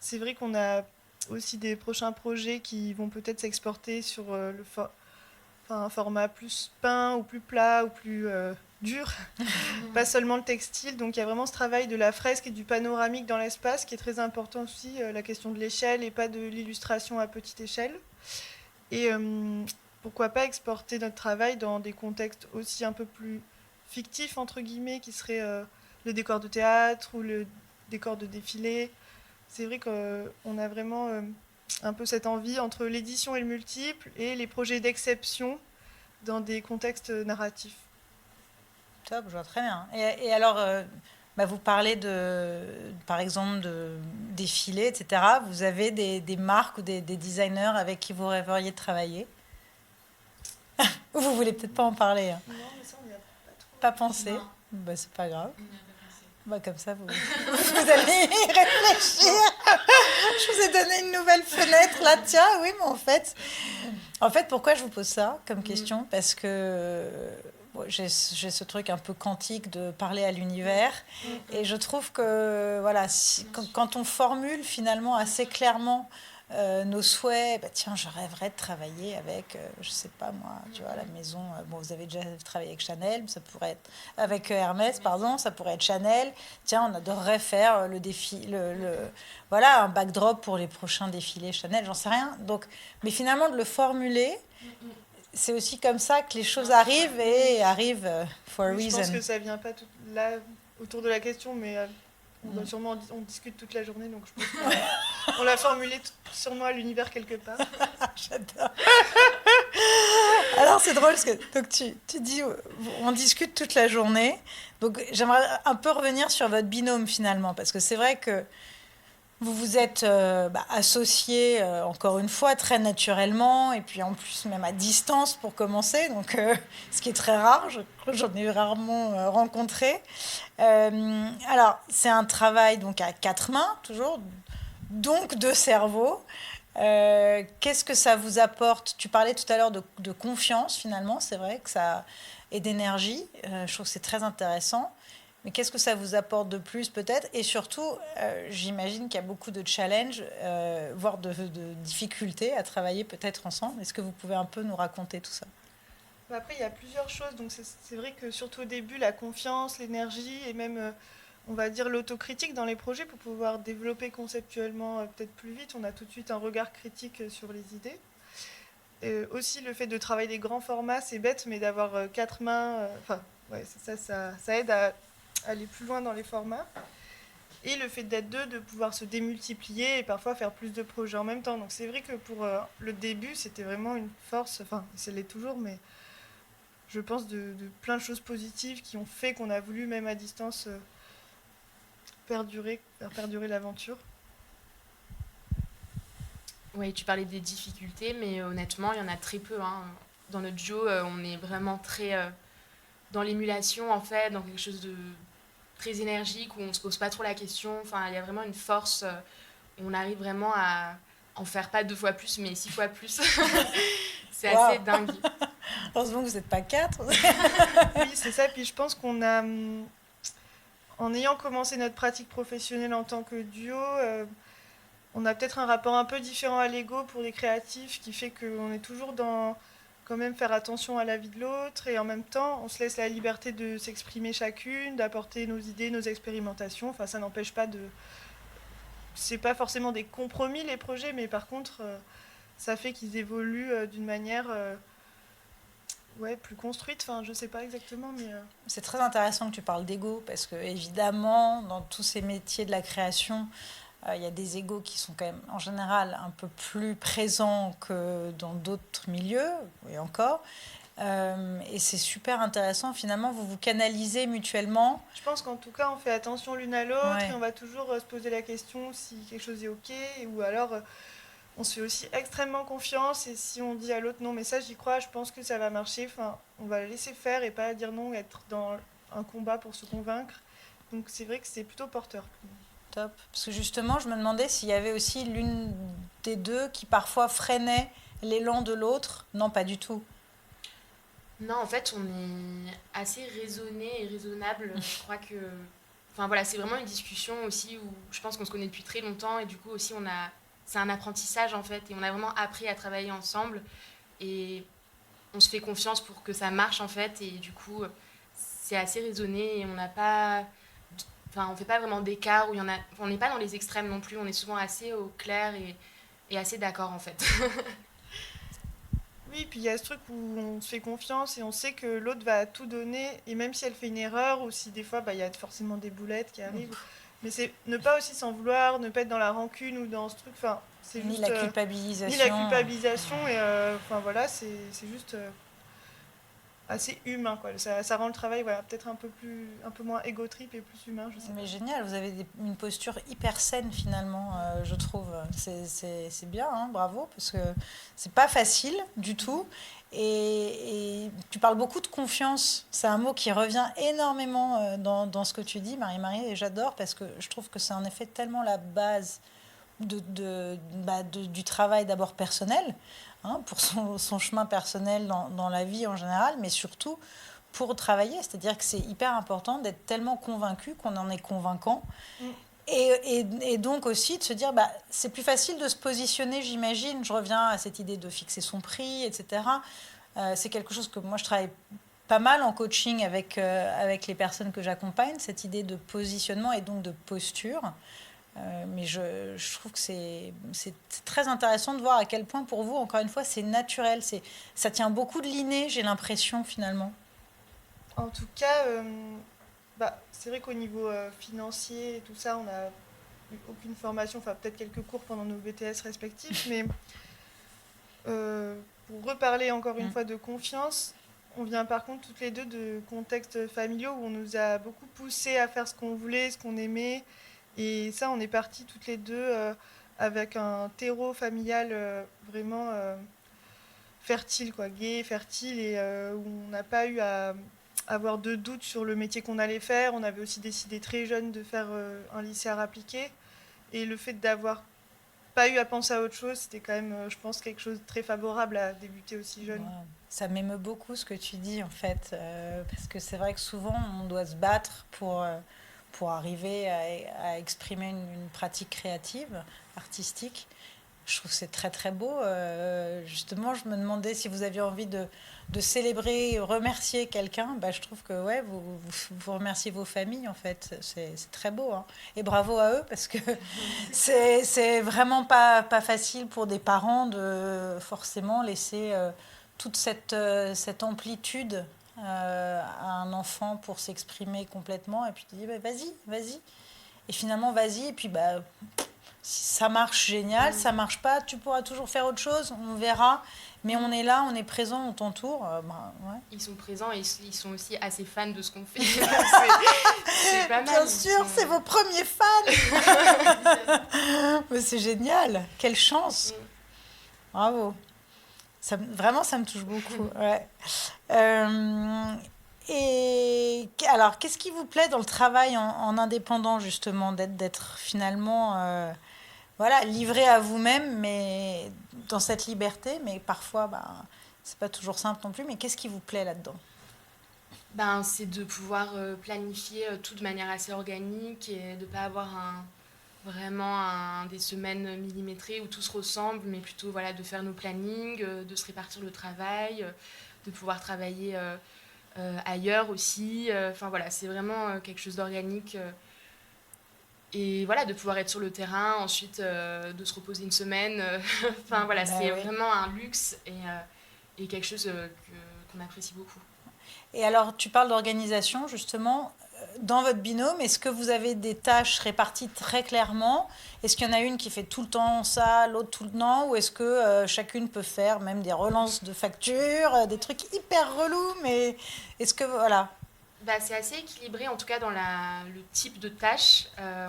c'est vrai qu'on a aussi des prochains projets qui vont peut-être s'exporter sur un format plus peint ou plus plat ou plus dur, pas seulement le textile. Donc il y a vraiment ce travail de la fresque et du panoramique dans l'espace qui est très important aussi, la question de l'échelle et pas de l'illustration à petite échelle. Et pourquoi pas exporter notre travail dans des contextes aussi un peu plus fictifs, entre guillemets, qui seraient le décor de théâtre ou le décor de défilé. C'est vrai qu'on a vraiment un peu cette envie entre l'édition et le multiple et les projets d'exception dans des contextes narratifs. Top, je vois très bien. Et alors, vous parlez par exemple de défilés, etc. Vous avez des marques ou des designers avec qui vous rêveriez de travailler? Ou vous voulez peut-être pas en parler? Hein. Non, mais ça, on n'y a pas trop. Pas pensé? Non. C'est pas grave. On n'y a pas pensé. Comme ça, vous allez y réfléchir. Je vous ai donné une nouvelle fenêtre là. Tiens, oui, mais en fait, pourquoi je vous pose ça comme question? Parce que j'ai ce truc un peu quantique de parler à l'univers. Et je trouve que voilà, quand on formule finalement assez clairement nos souhaits, tiens, je rêverais de travailler avec, je sais pas moi, tu vois, la maison. Bon, vous avez déjà travaillé avec Chanel, ça pourrait être avec Hermès, pardon, ça pourrait être Chanel. Tiens, on adorerait faire le défi, voilà, un backdrop pour les prochains défilés Chanel, j'en sais rien. Donc, mais finalement, de le formuler, c'est aussi comme ça que les choses arrivent et arrivent for a reason. Je pense que ça vient pas tout là autour de la question, mais on discute toute la journée, donc je pense qu'on l'a formulé sûrement à l'univers quelque part. J'adore. Alors c'est drôle parce que donc tu dis on discute toute la journée. Donc j'aimerais un peu revenir sur votre binôme finalement, parce que c'est vrai que vous vous êtes associés, encore une fois, très naturellement, et puis en plus même à distance pour commencer, donc, ce qui est très rare, j'en ai rarement rencontré. Alors, c'est un travail donc, à 4 mains, toujours, donc 2 cerveaux. Qu'est-ce que ça vous apporte? Tu parlais tout à l'heure de confiance, finalement, c'est vrai que ça, et d'énergie. Je trouve que c'est très intéressant. Mais qu'est-ce que ça vous apporte de plus peut-être? Et surtout, j'imagine qu'il y a beaucoup de challenges, voire de difficultés à travailler peut-être ensemble. Est-ce que vous pouvez un peu nous raconter tout ça? Après, il y a plusieurs choses. Donc c'est vrai que surtout au début, la confiance, l'énergie et même, on va dire, l'autocritique dans les projets pour pouvoir développer conceptuellement peut-être plus vite. On a tout de suite un regard critique sur les idées. Aussi, le fait de travailler des grands formats, c'est bête, mais d'avoir 4 mains, ça aide à aller plus loin dans les formats. Et le fait d'être 2, de pouvoir se démultiplier et parfois faire plus de projets en même temps. Donc c'est vrai que pour le début, c'était vraiment une force, enfin, ça l'est toujours, mais je pense de plein de choses positives qui ont fait qu'on a voulu, même à distance, faire perdurer l'aventure. Oui, tu parlais des difficultés, mais honnêtement, il y en a très peu. Hein. Dans notre duo, on est vraiment très dans l'émulation, en fait, dans quelque chose de très énergique, où on ne se pose pas trop la question. Enfin, il y a vraiment une force où on arrive vraiment à en faire pas 2 fois plus, mais 6 fois plus. C'est assez dingue. Heureusement que vous n'êtes pas 4. Oui, c'est ça. Puis je pense qu'on a en ayant commencé notre pratique professionnelle en tant que duo, on a peut-être un rapport un peu différent à l'ego pour les créatifs qui fait qu'on est toujours dans quand même faire attention à la vie de l'autre et en même temps on se laisse la liberté de s'exprimer chacune, d'apporter nos idées, nos expérimentations. Enfin, ça n'empêche pas de... C'est pas forcément des compromis les projets, mais par contre ça fait qu'ils évoluent d'une manière ouais, plus construite. Enfin, je sais pas exactement, mais... C'est très intéressant que tu parles d'ego, parce que évidemment, dans tous ces métiers de la création, il y a des égos qui sont quand même, en général, un peu plus présents que dans d'autres milieux, et encore. Et c'est super intéressant, finalement, vous vous canalisez mutuellement. Je pense qu'en tout cas, on fait attention l'une à l'autre Ouais. et on va toujours se poser la question si quelque chose est OK ou alors on se fait aussi extrêmement confiance et si on dit à l'autre non mais ça j'y crois, je pense que ça va marcher, enfin, on va la laisser faire et pas dire non, être dans un combat pour se convaincre. Donc c'est vrai que c'est plutôt porteur. Top. Parce que justement, je me demandais s'il y avait aussi l'une des deux qui parfois freinait l'élan de l'autre. Non, pas du tout. Non, en fait, on est assez raisonné et raisonnable. Je crois que... Enfin voilà, c'est vraiment une discussion aussi où je pense qu'on se connaît depuis très longtemps et du coup aussi on a... C'est un apprentissage en fait et on a vraiment appris à travailler ensemble et on se fait confiance pour que ça marche en fait et du coup c'est assez raisonné et on n'a pas... Enfin, on fait pas vraiment d'écart où il y en a... On n'est pas dans les extrêmes non plus, on est souvent assez au clair et assez d'accord en fait. Oui, puis il y a ce truc où on se fait confiance et on sait que l'autre va tout donner et même si elle fait une erreur ou si des fois bah, il y a forcément des boulettes qui arrivent, mais c'est ne pas aussi s'en vouloir, ne pas être dans la rancune ou dans ce truc, enfin c'est Ni juste... la culpabilisation. ni la culpabilisation et enfin voilà, c'est juste assez humain quoi. Ça rend le travail voilà, peut-être un peu moins égo trip et plus humain, je sais Mais pas. génial, vous avez une posture hyper saine finalement, je trouve. C'est bien, hein, bravo, parce que c'est pas facile du tout. Et tu parles beaucoup de confiance. C'est un mot qui revient énormément dans ce que tu dis, Marie-Marie, et j'adore parce que je trouve que c'est en effet tellement la base du travail d'abord personnel, hein, pour son chemin personnel dans la vie en général, mais surtout pour travailler. C'est-à-dire que c'est hyper important d'être tellement convaincu qu'on en est convaincant. Mm. Et donc aussi de se dire, bah, c'est plus facile de se positionner, j'imagine. Je reviens à cette idée de fixer son prix, etc. C'est quelque chose que moi, je travaille pas mal en coaching avec les personnes que j'accompagne, cette idée de positionnement et donc de posture. Mais je trouve que c'est très intéressant de voir à quel point pour vous, encore une fois, c'est naturel. Ça tient beaucoup de l'inné, j'ai l'impression, finalement. En tout cas, bah, c'est vrai qu'au niveau financier et tout ça, on n'a eu aucune formation, enfin peut-être quelques cours pendant nos BTS respectifs, mais pour reparler encore une fois de confiance, on vient par contre toutes les deux de contextes familiaux où on nous a beaucoup poussé à faire ce qu'on voulait, ce qu'on aimait. Et ça, on est partis toutes les deux avec un terreau familial vraiment fertile, quoi, gai, fertile, et où on n'a pas eu à avoir de doutes sur le métier qu'on allait faire. On avait aussi décidé très jeune de faire un lycée à appliqué. Et le fait d'avoir pas eu à penser à autre chose, c'était quand même, je pense, quelque chose de très favorable à débuter aussi jeune. Ouais. Ça m'émeut beaucoup ce que tu dis, en fait, parce que c'est vrai que souvent, on doit se battre pour arriver à exprimer une pratique créative, artistique. Je trouve que c'est très très beau. Justement, je me demandais si vous aviez envie de célébrer, remercier quelqu'un. Bah, je trouve que ouais, vous remerciez vos familles en fait. C'est très beau. Hein. Et bravo à eux parce que c'est vraiment pas facile pour des parents de forcément laisser toute cette amplitude à un enfant pour s'exprimer complètement. Et puis tu dis bah, vas-y. Et finalement, vas-y. Et puis bah, si ça marche, génial. Ça marche pas, tu pourras toujours faire autre chose. On verra. Mais on est là, on est présent, on t'entoure. Bah, ouais. Ils sont présents et ils sont aussi assez fans de ce qu'on fait. C'est pas mal. Bien sûr, c'est vos premiers fans. Mais c'est génial. Quelle chance. Bravo. Vraiment, ça me touche beaucoup. Ouais. Et alors, qu'est-ce qui vous plaît dans le travail en indépendant, justement, d'être finalement voilà, livré à vous-même, mais dans cette liberté, mais parfois, bah, c'est pas toujours simple non plus. Mais qu'est-ce qui vous plaît là-dedans? C'est de pouvoir planifier tout de manière assez organique et de ne pas avoir des semaines millimétrées où tout se ressemble, mais plutôt voilà, de faire nos plannings, de se répartir le travail, de pouvoir travailler ailleurs aussi. Enfin voilà, c'est vraiment quelque chose d'organique. Et voilà, de pouvoir être sur le terrain, ensuite de se reposer une semaine. Enfin voilà, c'est Oui. vraiment un luxe et quelque chose qu'on apprécie beaucoup. Et alors, tu parles d'organisation, justement. Dans votre binôme, est-ce que vous avez des tâches réparties très clairement? Est-ce qu'il y en a une qui fait tout le temps ça, l'autre tout le temps? Ou est-ce que chacune peut faire même des relances de factures, des trucs hyper relous, mais est-ce que, voilà. C'est assez équilibré, en tout cas dans le type de tâches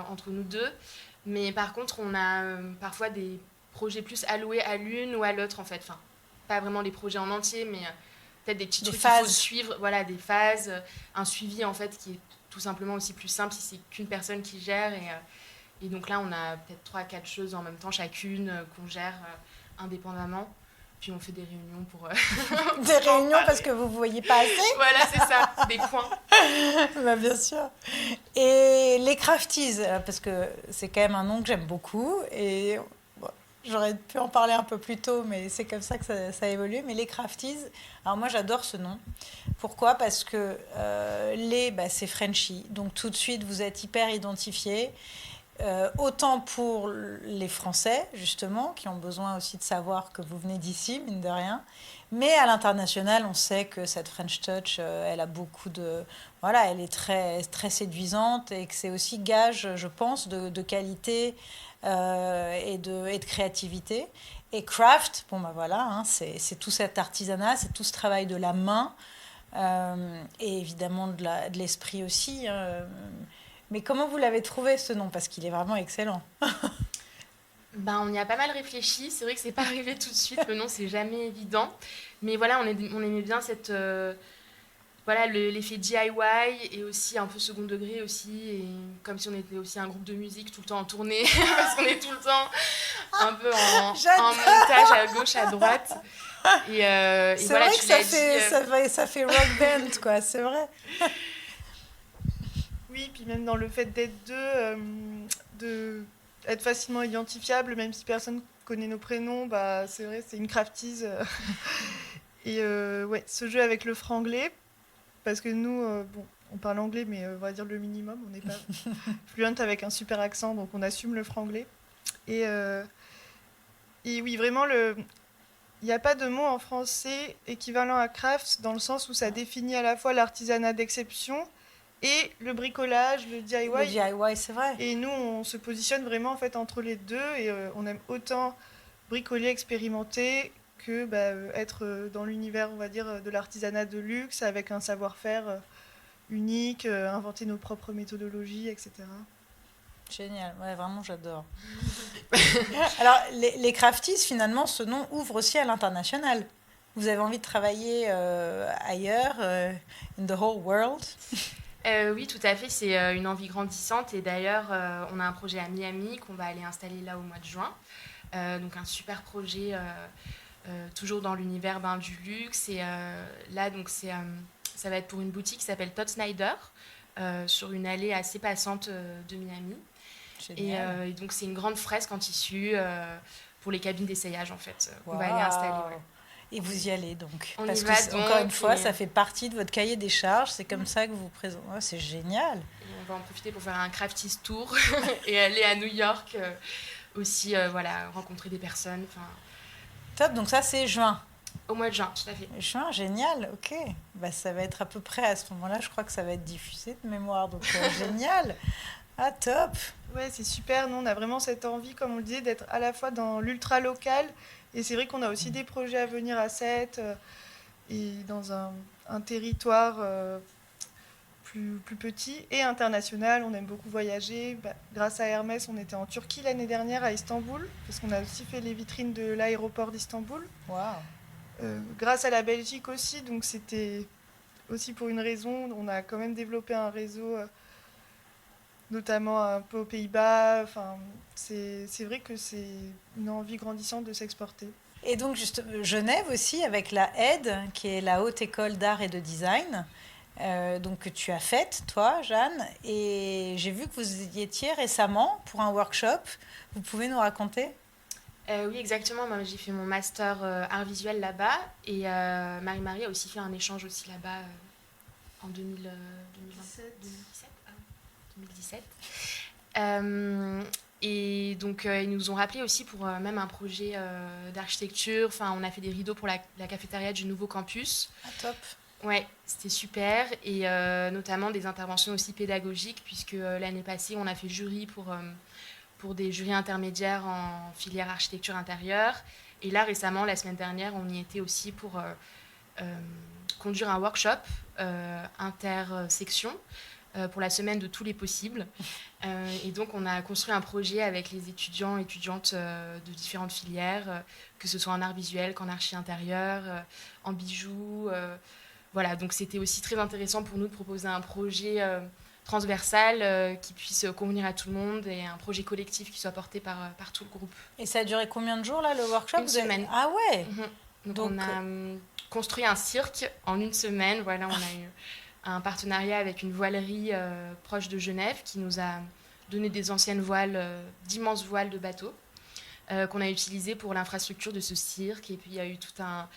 entre nous deux. Mais par contre, on a parfois des projets plus alloués à l'une ou à l'autre, en fait. Enfin, pas vraiment les projets en entier, mais peut-être des petits Des trucs qu'il faut phases. suivre. Voilà, des phases, un suivi, en fait, qui est tout simplement aussi plus simple si c'est qu'une personne qui gère. Et donc là, on a peut-être 3 4 choses en même temps, chacune, qu'on gère indépendamment. Puis on fait des réunions pour... Des réunions parce que vous ne voyez pas assez. Voilà, c'est ça, des points. Bah, bien sûr. Et les crafties, parce que c'est quand même un nom que j'aime beaucoup. Et bon, j'aurais pu en parler un peu plus tôt, mais c'est comme ça que ça a évolué. Mais les crafties, alors moi j'adore ce nom. Pourquoi? Parce que c'est Frenchy. Donc tout de suite, vous êtes hyper identifié. Autant pour les Français, justement, qui ont besoin aussi de savoir que vous venez d'ici, mine de rien. Mais à l'international, on sait que cette French Touch, elle a beaucoup de... Voilà, elle est très, très séduisante et que c'est aussi gage, je pense, de qualité et de créativité. Et craft, bon ben voilà, hein, c'est tout cet artisanat, c'est tout ce travail de la main et évidemment de l'esprit aussi. Mais comment vous l'avez trouvé ce nom? Parce qu'il est vraiment excellent. On y a pas mal réfléchi. C'est vrai que c'est pas arrivé tout de suite. Le nom, c'est jamais évident. Mais voilà, on aimait bien l'effet DIY et aussi un peu second degré aussi. Et comme si on était aussi un groupe de musique tout le temps en tournée. Parce qu'on est tout le temps un peu en montage à gauche, à droite. C'est voilà, vrai tu que l'as dit. ça fait rock band, quoi. C'est vrai. Oui, puis même dans le fait d'être deux, de être facilement identifiable, même si personne connaît nos prénoms, c'est vrai, c'est une crafties. Et ouais, ce jeu avec le franglais, parce que nous, on parle anglais, mais on va dire le minimum, on n'est pas fluent avec un super accent, donc on assume le franglais. Et, euh, et oui, vraiment, il n'y a pas de mot en français équivalent à craft, dans le sens où ça définit à la fois l'artisanat d'exception et le bricolage, le DIY. Le DIY, c'est vrai. Et nous, on se positionne vraiment en fait entre les deux et on aime autant bricoler, expérimenter que être dans l'univers, on va dire, de l'artisanat de luxe avec un savoir-faire unique, inventer nos propres méthodologies, etc. Génial, ouais, vraiment j'adore. Alors, les crafties, finalement, ce nom ouvre aussi à l'international. Vous avez envie de travailler ailleurs, in the whole world? Oui, tout à fait. C'est une envie grandissante. Et d'ailleurs, on a un projet à Miami qu'on va aller installer là au mois de juin. Donc un super projet, toujours dans l'univers du luxe. Et là, donc ça va être pour une boutique qui s'appelle Todd Snyder, sur une allée assez passante de Miami. Et donc c'est une grande fresque en tissu pour les cabines d'essayage en fait. On va aller installer. Ouais. Et vous y allez donc. On parce y que va donc, encore une fois, ça fait partie de votre cahier des charges. C'est comme ça que vous vous présentez. Oh, c'est génial. Et on va en profiter pour faire un crafties tour et aller à New York aussi, rencontrer des personnes. Top. Donc ça, c'est juin. Au mois de juin, tout à fait. Juin, génial. Ok. Ça va être à peu près à ce moment-là. Je crois que ça va être diffusé de mémoire. Donc génial. Ah, top. Ouais, c'est super. Nous, on a vraiment cette envie, comme on le disait, d'être à la fois dans l'ultra local. Et c'est vrai qu'on a aussi des projets à venir à Sète et dans un territoire plus petit et international. On aime beaucoup voyager. Grâce à Hermès, on était en Turquie l'année dernière, à Istanbul, parce qu'on a aussi fait les vitrines de l'aéroport d'Istanbul. Wow. Grâce à la Belgique aussi, donc c'était aussi pour une raison. On a quand même développé un réseau... notamment un peu aux Pays-Bas. Enfin, c'est vrai que c'est une envie grandissante de s'exporter. Et donc, juste Genève aussi, avec la HED, qui est la Haute École d'Art et de Design. donc que tu as faite, toi, Jeanne. Et j'ai vu que vous y étiez récemment pour un workshop. Vous pouvez nous raconter? Oui, exactement. Moi, j'ai fait mon master art visuel là-bas et Marie-Marie a aussi fait un échange aussi là-bas en 2017. Ah oui, 2017. Et donc, ils nous ont rappelé aussi pour même un projet d'architecture. Enfin, on a fait des rideaux pour la cafétéria du nouveau campus. Ah, top. Ouais, c'était super. Et notamment des interventions aussi pédagogiques, puisque l'année passée, on a fait jury pour des jurys intermédiaires en filière architecture intérieure. Et là, récemment, la semaine dernière, on y était aussi pour conduire un workshop intersection pour la semaine de tous les possibles. Et donc, on a construit un projet avec les étudiants et étudiantes de différentes filières, que ce soit en art visuel qu'en archi intérieur, en bijoux. Voilà, donc c'était aussi très intéressant pour nous de proposer un projet transversal qui puisse convenir à tout le monde et un projet collectif qui soit porté par tout le groupe. Et ça a duré combien de jours, là, le workshop? Une semaine. Ah ouais. Donc on a construit un cirque en une semaine. Voilà, on a eu un partenariat avec une voilerie proche de Genève qui nous a donné des anciennes voiles, d'immenses voiles de bateaux qu'on a utilisées pour l'infrastructure de ce cirque. Et puis il y a eu tout un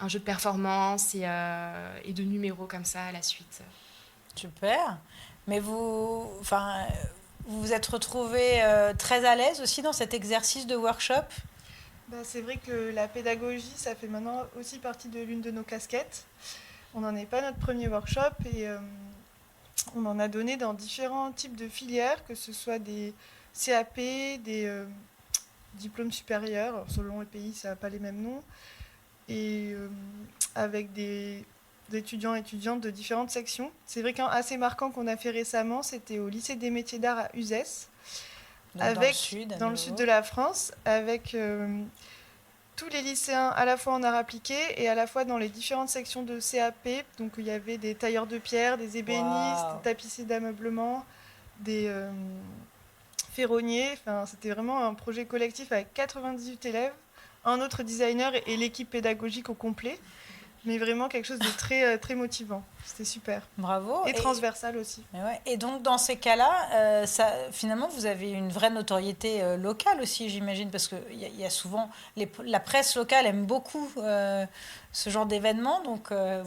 jeu de performance et de numéros comme ça à la suite. Super. Mais vous vous êtes retrouvés très à l'aise aussi dans cet exercice de workshop? C'est vrai que la pédagogie, ça fait maintenant aussi partie de l'une de nos casquettes. On n'en est pas notre premier workshop et on en a donné dans différents types de filières, que ce soit des CAP, des diplômes supérieurs. Alors, selon les pays, ça n'a pas les mêmes noms. Et avec des étudiants et étudiantes de différentes sections. C'est vrai qu'un assez marquant qu'on a fait récemment, c'était au lycée des métiers d'art à Uzès, dans le sud de la France, avec tous les lycéens à la fois en art appliqué et à la fois dans les différentes sections de CAP. Donc il y avait des tailleurs de pierre, des ébénistes, des tapissiers d'ameublement, des ferronniers. Enfin, c'était vraiment un projet collectif avec 98 élèves, un autre designer et l'équipe pédagogique au complet. Mais vraiment quelque chose de très, très motivant. C'était super. Bravo. Et transversal aussi. Ouais. Et donc, dans ces cas-là, finalement, vous avez une vraie notoriété locale aussi, j'imagine, parce qu'il y a souvent... la presse locale aime beaucoup ce genre d'événements.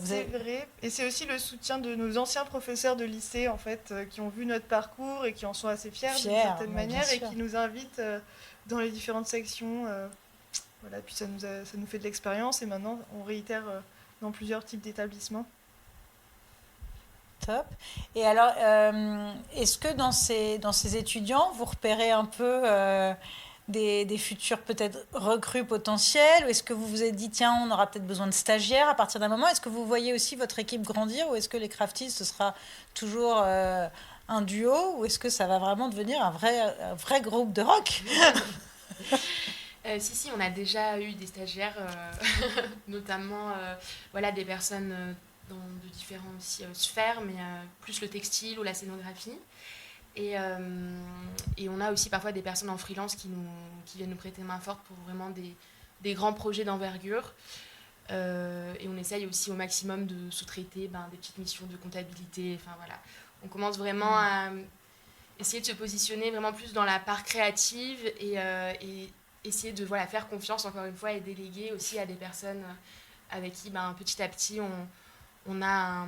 C'est vrai. Et c'est aussi le soutien de nos anciens professeurs de lycée, en fait, qui ont vu notre parcours et qui en sont assez fiers d'une certaine manière et qui nous invitent dans les différentes sections. Voilà. Puis ça nous fait de l'expérience et maintenant, on réitère... dans plusieurs types d'établissements. Top. Et alors, est-ce que dans ces étudiants, vous repérez un peu des futurs peut-être recrues potentiels? Ou est-ce que vous vous êtes dit, tiens, on aura peut-être besoin de stagiaires à partir d'un moment? Est-ce que vous voyez aussi votre équipe grandir? Ou est-ce que les crafties, ce sera toujours un duo? Ou est-ce que ça va vraiment devenir un vrai groupe de rock? Si, on a déjà eu des stagiaires, notamment des personnes de différentes aussi, sphères, mais plus le textile ou la scénographie. Et on a aussi parfois des personnes en freelance qui viennent nous prêter main forte pour vraiment des grands projets d'envergure. Et on essaye aussi au maximum de sous-traiter des petites missions de comptabilité. Enfin, voilà. On commence vraiment à essayer de se positionner vraiment plus dans la part créative et essayer de faire confiance encore une fois et déléguer aussi à des personnes avec qui petit à petit on a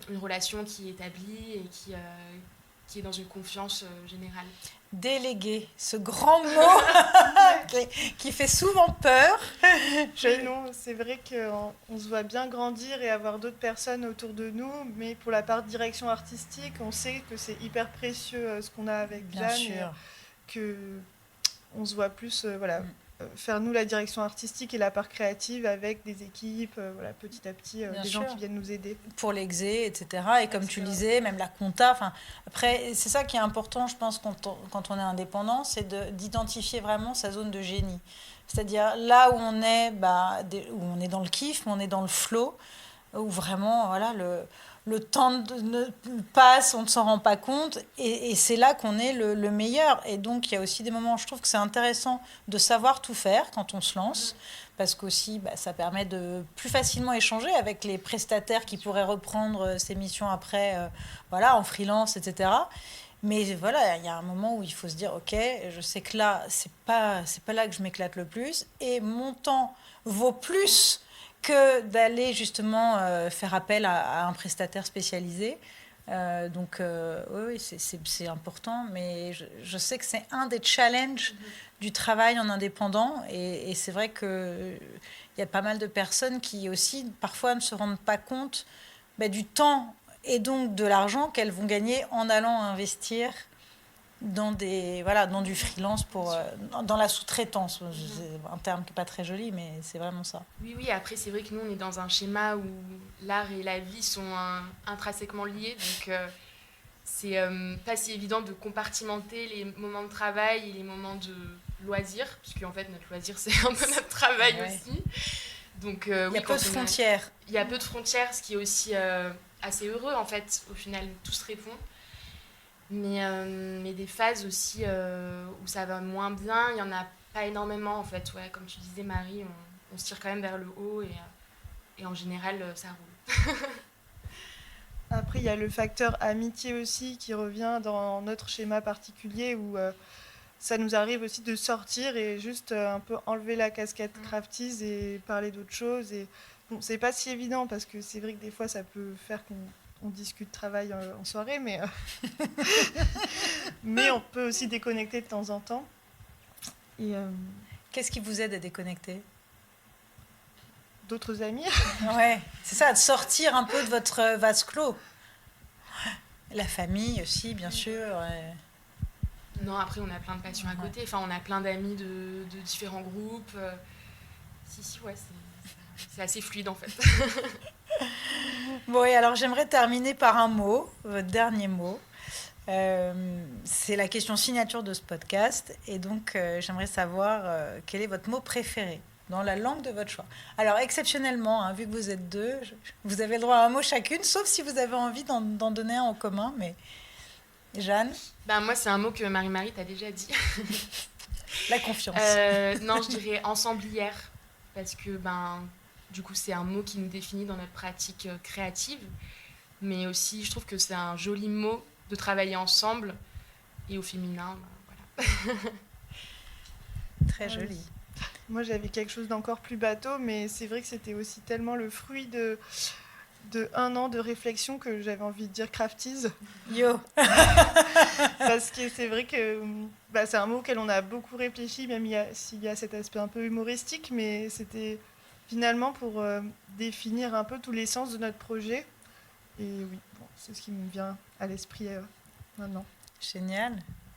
une relation qui est établie et qui est dans une confiance générale. Déléguer, ce grand mot qui fait souvent peur. Non, c'est vrai qu'on se voit bien grandir et avoir d'autres personnes autour de nous, mais pour la part direction artistique, on sait que c'est hyper précieux ce qu'on a avec Jeanne, que on se voit plus faire nous la direction artistique et la part créative avec des équipes, petit à petit, des gens qui viennent nous aider. Pour l'exé, etc. Et comme tu disais, même la compta. Après, c'est ça qui est important, je pense, quand on est indépendant, c'est d'identifier vraiment sa zone de génie. C'est-à-dire là où on est, où on est dans le kiff, où on est dans le flow, où vraiment, le temps passe, on ne s'en rend pas compte, et c'est là qu'on est le meilleur. Et donc, il y a aussi des moments, je trouve que c'est intéressant de savoir tout faire quand on se lance, parce qu'aussi, ça permet de plus facilement échanger avec les prestataires qui pourraient reprendre ces missions après, en freelance, etc. Mais voilà, il y a un moment où il faut se dire, ok, je sais que là, c'est pas là que je m'éclate le plus, et mon temps vaut plus que d'aller justement faire appel à un prestataire spécialisé. Oui, c'est important, mais je sais que c'est un des challenges du travail en indépendant, et c'est vrai qu'il y a pas mal de personnes qui aussi parfois ne se rendent pas compte du temps et donc de l'argent qu'elles vont gagner en allant investir dans du freelance, dans la sous-traitance. C'est un terme qui n'est pas très joli, mais c'est vraiment ça. Oui, après c'est vrai que nous on est dans un schéma où l'art et la vie sont intrinsèquement liés, donc c'est pas si évident de compartimenter les moments de travail et les moments de loisirs, puisque en fait notre loisir c'est un peu notre travail aussi. Donc, il y a peu de frontières. Il y a peu de frontières, ce qui est aussi assez heureux en fait, au final tout se répond. Mais des phases aussi où ça va moins bien, il n'y en a pas énormément en fait. Ouais, comme tu disais Marie, on se tire quand même vers le haut et en général ça roule. Après il y a le facteur amitié aussi qui revient dans notre schéma particulier où ça nous arrive aussi de sortir et juste un peu enlever la casquette crafties et parler d'autres choses. Et bon, c'est pas si évident parce que c'est vrai que des fois ça peut faire qu'on discute travail en soirée, mais on peut aussi déconnecter de temps en temps. Et qu'est-ce qui vous aide à déconnecter ? D'autres amis. Ouais, c'est ça, de sortir un peu de votre vase clos. La famille aussi, bien sûr. Non, après on a plein de passions à côté. Enfin, on a plein d'amis de différents groupes. Ouais, c'est assez fluide en fait. Bon, et alors j'aimerais terminer par un mot, votre dernier mot. C'est la question signature de ce podcast. Et donc, j'aimerais savoir quel est votre mot préféré dans la langue de votre choix. Alors, exceptionnellement, vu que vous êtes deux, vous avez le droit à un mot chacune, sauf si vous avez envie d'en donner un en commun. Mais Jeanne ? Moi, c'est un mot que Marie-Marie t'a déjà dit. La confiance. Non, je dirais ensemblière. Parce que, du coup, c'est un mot qui nous définit dans notre pratique créative. Mais aussi, je trouve que c'est un joli mot de travailler ensemble. Et au féminin, voilà. Très joli. Moi, j'avais quelque chose d'encore plus bateau, mais c'est vrai que c'était aussi tellement le fruit de 1 an de réflexion que j'avais envie de dire crafties. Yo. Parce que c'est vrai que c'est un mot auquel on a beaucoup réfléchi, même s'il y a cet aspect un peu humoristique, mais c'était finalement pour définir un peu tous les sens de notre projet. Et oui, c'est ce qui me vient à l'esprit maintenant. Génial.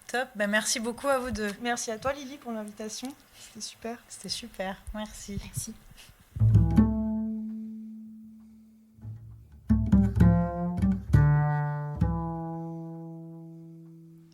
Top. Merci beaucoup à vous deux. Merci à toi Lily pour l'invitation. C'était super. C'était super. Merci. Merci.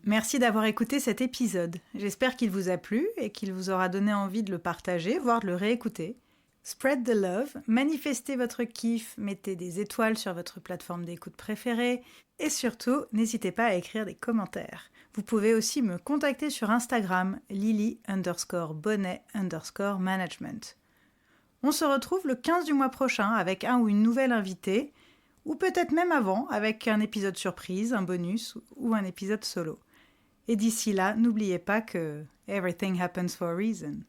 Merci d'avoir écouté cet épisode. J'espère qu'il vous a plu et qu'il vous aura donné envie de le partager, voire de le réécouter. Spread the love, manifestez votre kiff, mettez des étoiles sur votre plateforme d'écoute préférée et surtout, n'hésitez pas à écrire des commentaires. Vous pouvez aussi me contacter sur Instagram, lily_bonnet_management. On se retrouve le 15 du mois prochain avec un ou une nouvelle invitée, ou peut-être même avant avec un épisode surprise, un bonus ou un épisode solo. Et d'ici là, n'oubliez pas que everything happens for a reason.